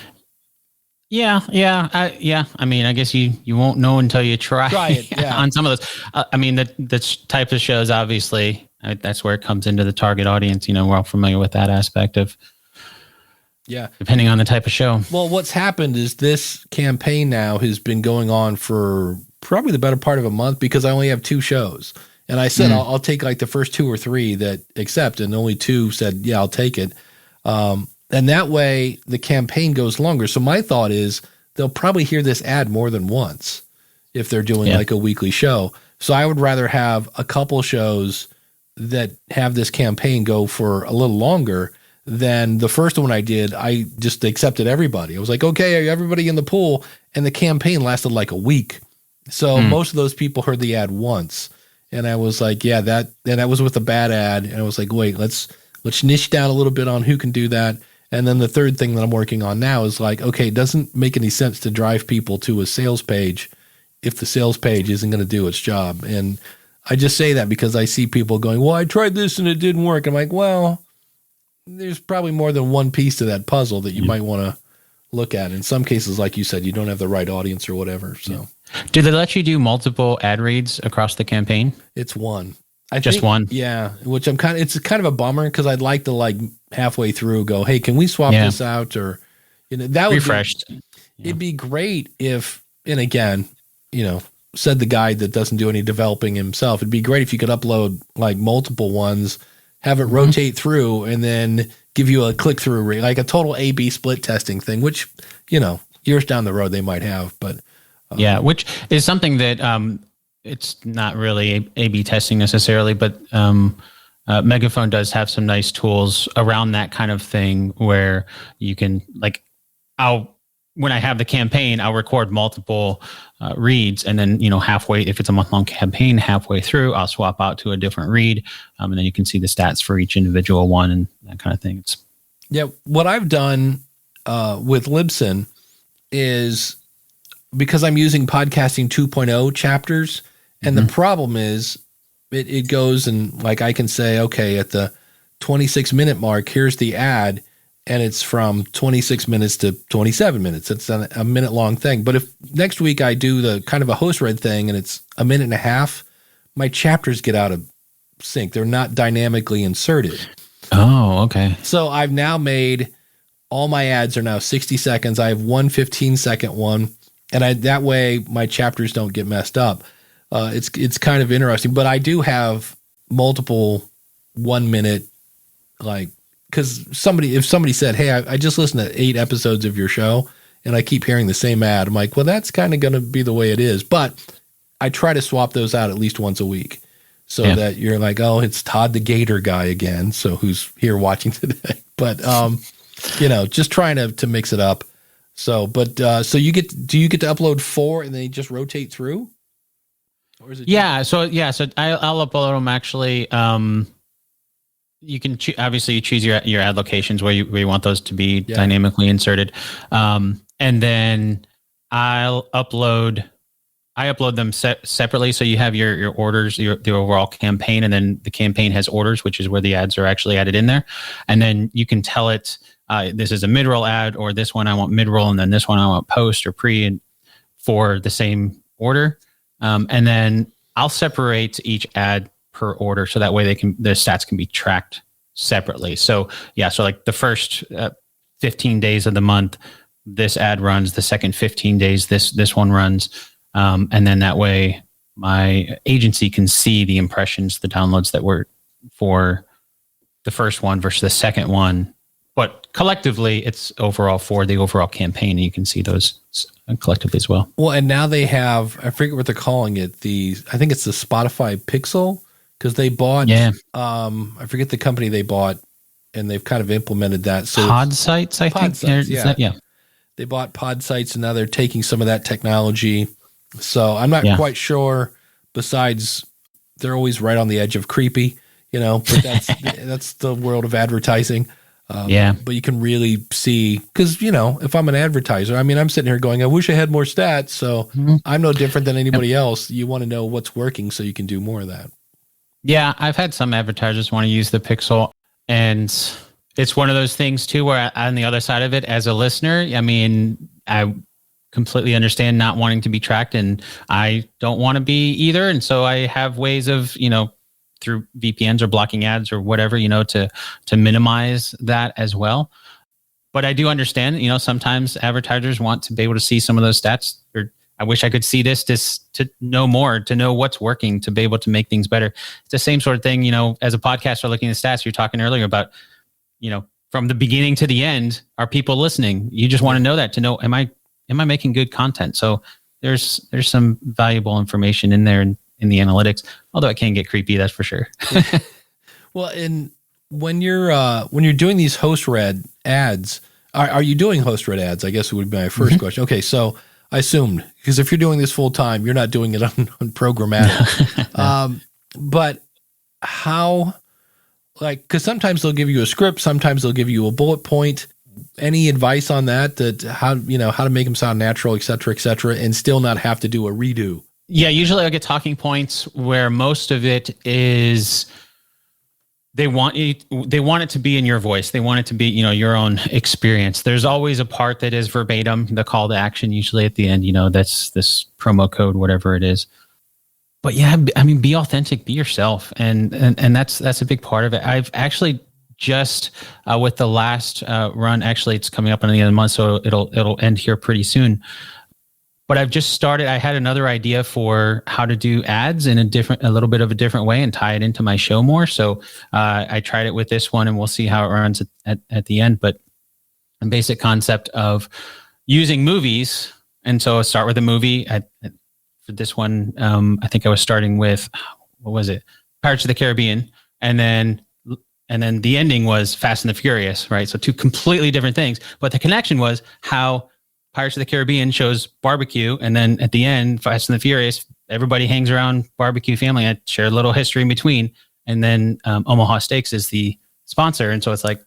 Speaker 3: Yeah. I mean, I guess you won't know until you try it. Yeah. On some of those. The type of shows, obviously, that's where it comes into the target audience. We're all familiar with that aspect of, depending on the type of show.
Speaker 1: Well, what's happened is this campaign now has been going on for probably the better part of a month because I only have 2 shows. And I said, I'll take like the first 2 or 3 that accept, and only 2 said, yeah, I'll take it. And that way the campaign goes longer. So my thought is they'll probably hear this ad more than once if they're doing like a weekly show. So I would rather have a couple shows that have this campaign go for a little longer than the first one I did. I just accepted everybody. I was like, okay, everybody in the pool. And the campaign lasted like a week. So most of those people heard the ad once. And I was like, that was with a bad ad. And I was like, wait, let's niche down a little bit on who can do that. And then the third thing that I'm working on now is like, okay, it doesn't make any sense to drive people to a sales page if the sales page isn't going to do its job. And I just say that because I see people going, well, I tried this and it didn't work. I'm like, well, there's probably more than one piece to that puzzle that you might want to look at. In some cases, like you said, you don't have the right audience or whatever. So
Speaker 3: Do they let you do multiple ad reads across the campaign?
Speaker 1: It's one.
Speaker 3: Just one?
Speaker 1: Yeah, which it's kind of a bummer because I'd like to like halfway through go, hey, can we swap this out? Or, that would
Speaker 3: refreshed.
Speaker 1: It'd be great if, and again, said the guy that doesn't do any developing himself, it'd be great if you could upload like multiple ones, have it rotate through, and then give you a click through rate, like a total A/B split testing thing, which, years down the road they might have, but
Speaker 3: which is something that it's not really A/B testing necessarily, but Megaphone does have some nice tools around that kind of thing where you can when I have the campaign, I'll record multiple reads, and then halfway, if it's a month-long campaign, halfway through, I'll swap out to a different read, and then you can see the stats for each individual one and that kind of thing.
Speaker 1: What I've done with Libsyn is, because I'm using podcasting 2.0 chapters, and the problem is it goes and like I can say, okay, at the 26-minute mark, here's the ad, and it's from 26 minutes to 27 minutes. It's a minute-long thing. But if next week I do the kind of a host read thing and it's a minute and a half, my chapters get out of sync. They're not dynamically inserted.
Speaker 3: Oh, okay.
Speaker 1: So I've now made all my ads are now 60 seconds. I have one 15-second one, and that way my chapters don't get messed up. It's kind of interesting, but I do have multiple 1 minute, like, because if somebody said, hey, I just listened to 8 episodes of your show and I keep hearing the same ad, I'm like, well, that's kind of going to be the way it is. But I try to swap those out at least once a week so that you're like, oh, it's Todd the Gator guy again. So who's here watching today? But, just trying to mix it up. So, but, do you get to upload 4 and then you just rotate through? Or is it
Speaker 3: So I'll upload them actually. You can obviously you choose your ad locations where you want those to be dynamically inserted, and then I upload them separately. So you have your orders, the overall campaign, and then the campaign has orders, which is where the ads are actually added in there, and then you can tell it this is a mid-roll ad, or this one I want mid-roll, and then this one I want post or pre, and for the same order, and then I'll separate each ad per order, so that way the stats can be tracked separately. So like the first 15 days of the month, this ad runs. The second 15 days, this one runs, and then that way my agency can see the impressions, the downloads that were for the first one versus the second one. But collectively, it's overall for the overall campaign, and you can see those collectively as well.
Speaker 1: Well, and now they have, I forget what they're calling it. I think it's the Spotify Pixel. Because they bought, I forget the company they bought, and they've kind of implemented that. So
Speaker 3: Pod Sites, I think.
Speaker 1: They bought Pod Sites, and now they're taking some of that technology. So I'm not quite sure. Besides, they're always right on the edge of creepy, but that's the world of advertising. But you can really see, because, if I'm an advertiser, I'm sitting here going, I wish I had more stats. So I'm no different than anybody else. You want to know what's working so you can do more of that.
Speaker 3: Yeah, I've had some advertisers want to use the Pixel, and it's one of those things too where on the other side of it, as a listener, I completely understand not wanting to be tracked, and I don't want to be either. And so I have ways of, through VPNs or blocking ads or whatever, to minimize that as well. But I do understand, sometimes advertisers want to be able to see some of those stats, or I wish I could see this to know more, to know what's working, to be able to make things better. It's the same sort of thing, as a podcaster looking at stats, you're talking earlier about, from the beginning to the end, are people listening? You just want to know that, to know, am I making good content? So there's some valuable information in there in the analytics, although it can get creepy, that's for sure.
Speaker 1: Well, and when you're doing these host read ads, are you doing host read ads? I guess would be my first question. Okay, so I assumed, because if you're doing this full time, you're not doing it on programmatic. But how, because sometimes they'll give you a script, sometimes they'll give you a bullet point. Any advice on that how to make them sound natural, et cetera, and still not have to do a redo? Yeah,
Speaker 3: usually I'll get talking points where most of it is they want it to be in your voice. They want it to be, your own experience. There's always a part that is verbatim, the call to action, usually at the end, that's this promo code, whatever it is. But yeah, I mean, be authentic, be yourself. And that's a big part of it. I've actually just with the last run, actually it's coming up on the end of the month, so it'll end here pretty soon. But I've just started. I had another idea for how to do ads in a little bit of a different way and tie it into my show more. So I tried it with this one, and we'll see how it runs at the end. But a basic concept of using movies, and so I'll start with a movie. For this one, I think I was starting with, what was it? Pirates of the Caribbean, and then the ending was Fast and the Furious, right? So two completely different things, but the connection was how Pirates of the Caribbean shows barbecue, and then at the end, Fast and the Furious, everybody hangs around barbecue family. I share a little history in between, and then Omaha Steaks is the sponsor, and so it's like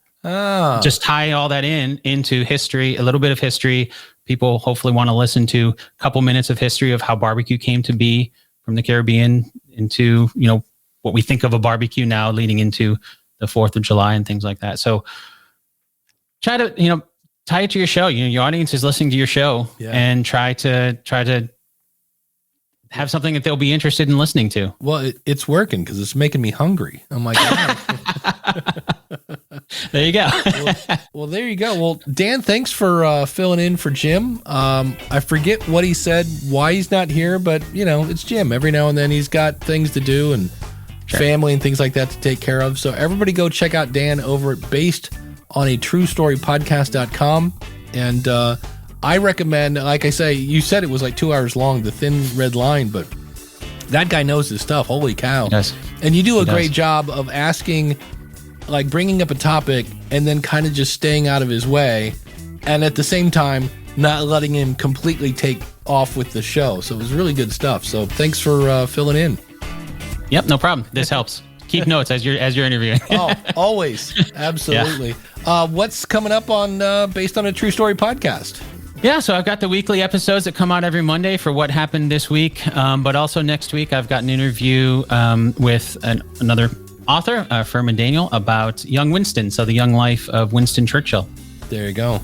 Speaker 3: just tie all that into history, a little bit of history. People hopefully want to listen to a couple minutes of history of how barbecue came to be from the Caribbean into what we think of a barbecue now, leading into the 4th of July and things like that. So try to tie it to your show. Your audience is listening to your show, and try to have something that they'll be interested in listening to.
Speaker 1: Well, it's working because it's making me hungry. I'm like,
Speaker 3: there you go.
Speaker 1: well, there you go. Well, Dan, thanks for filling in for Jim. I forget what he said, why he's not here, but it's Jim. Every now and then he's got things to do and family and things like that to take care of. So everybody go check out Dan over at Based on a True Story Podcast.com. And I recommend, like I say, you said it was like 2 hours long, The Thin Red Line, but that guy knows his stuff. Holy cow.
Speaker 3: He does.
Speaker 1: And you do a great job of asking, like bringing up a topic and then kind of just staying out of his way. And at the same time, not letting him completely take off with the show. So it was really good stuff. So thanks for filling in.
Speaker 3: Yep, no problem. This helps. Keep notes as you're interviewing.
Speaker 1: Oh, always. Absolutely. Yeah. What's coming up on Based on a True Story podcast?
Speaker 3: Yeah, so I've got the weekly episodes that come out every Monday for what happened this week. But also next week, I've got an interview with another author, Furman Daniel, about young Winston. So the young life of Winston Churchill.
Speaker 1: There you go.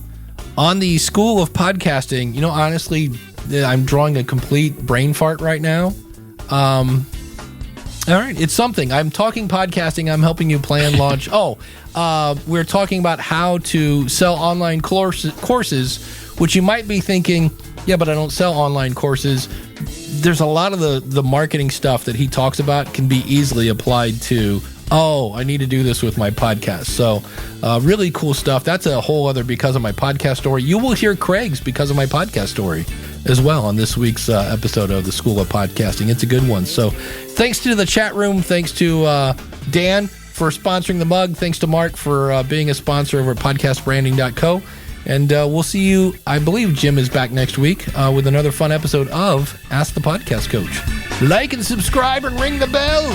Speaker 1: On the School of Podcasting, honestly, I'm drawing a complete brain fart right now. All right, it's something. I'm talking podcasting. I'm helping you plan launch. We're talking about how to sell online courses, which you might be thinking, yeah, but I don't sell online courses. There's a lot of the marketing stuff that he talks about can be easily applied to, I need to do this with my podcast. So really cool stuff. That's a whole other Because of My Podcast story. You will hear Craig's Because of My Podcast story as well on this week's episode of the School of Podcasting. It's a good one. So thanks to the chat room. Thanks to Dan for sponsoring the mug. Thanks to Mark for being a sponsor over at podcastbranding.co. And we'll see you, I believe Jim is back next week with another fun episode of Ask the Podcast Coach. Like and subscribe and ring the bell.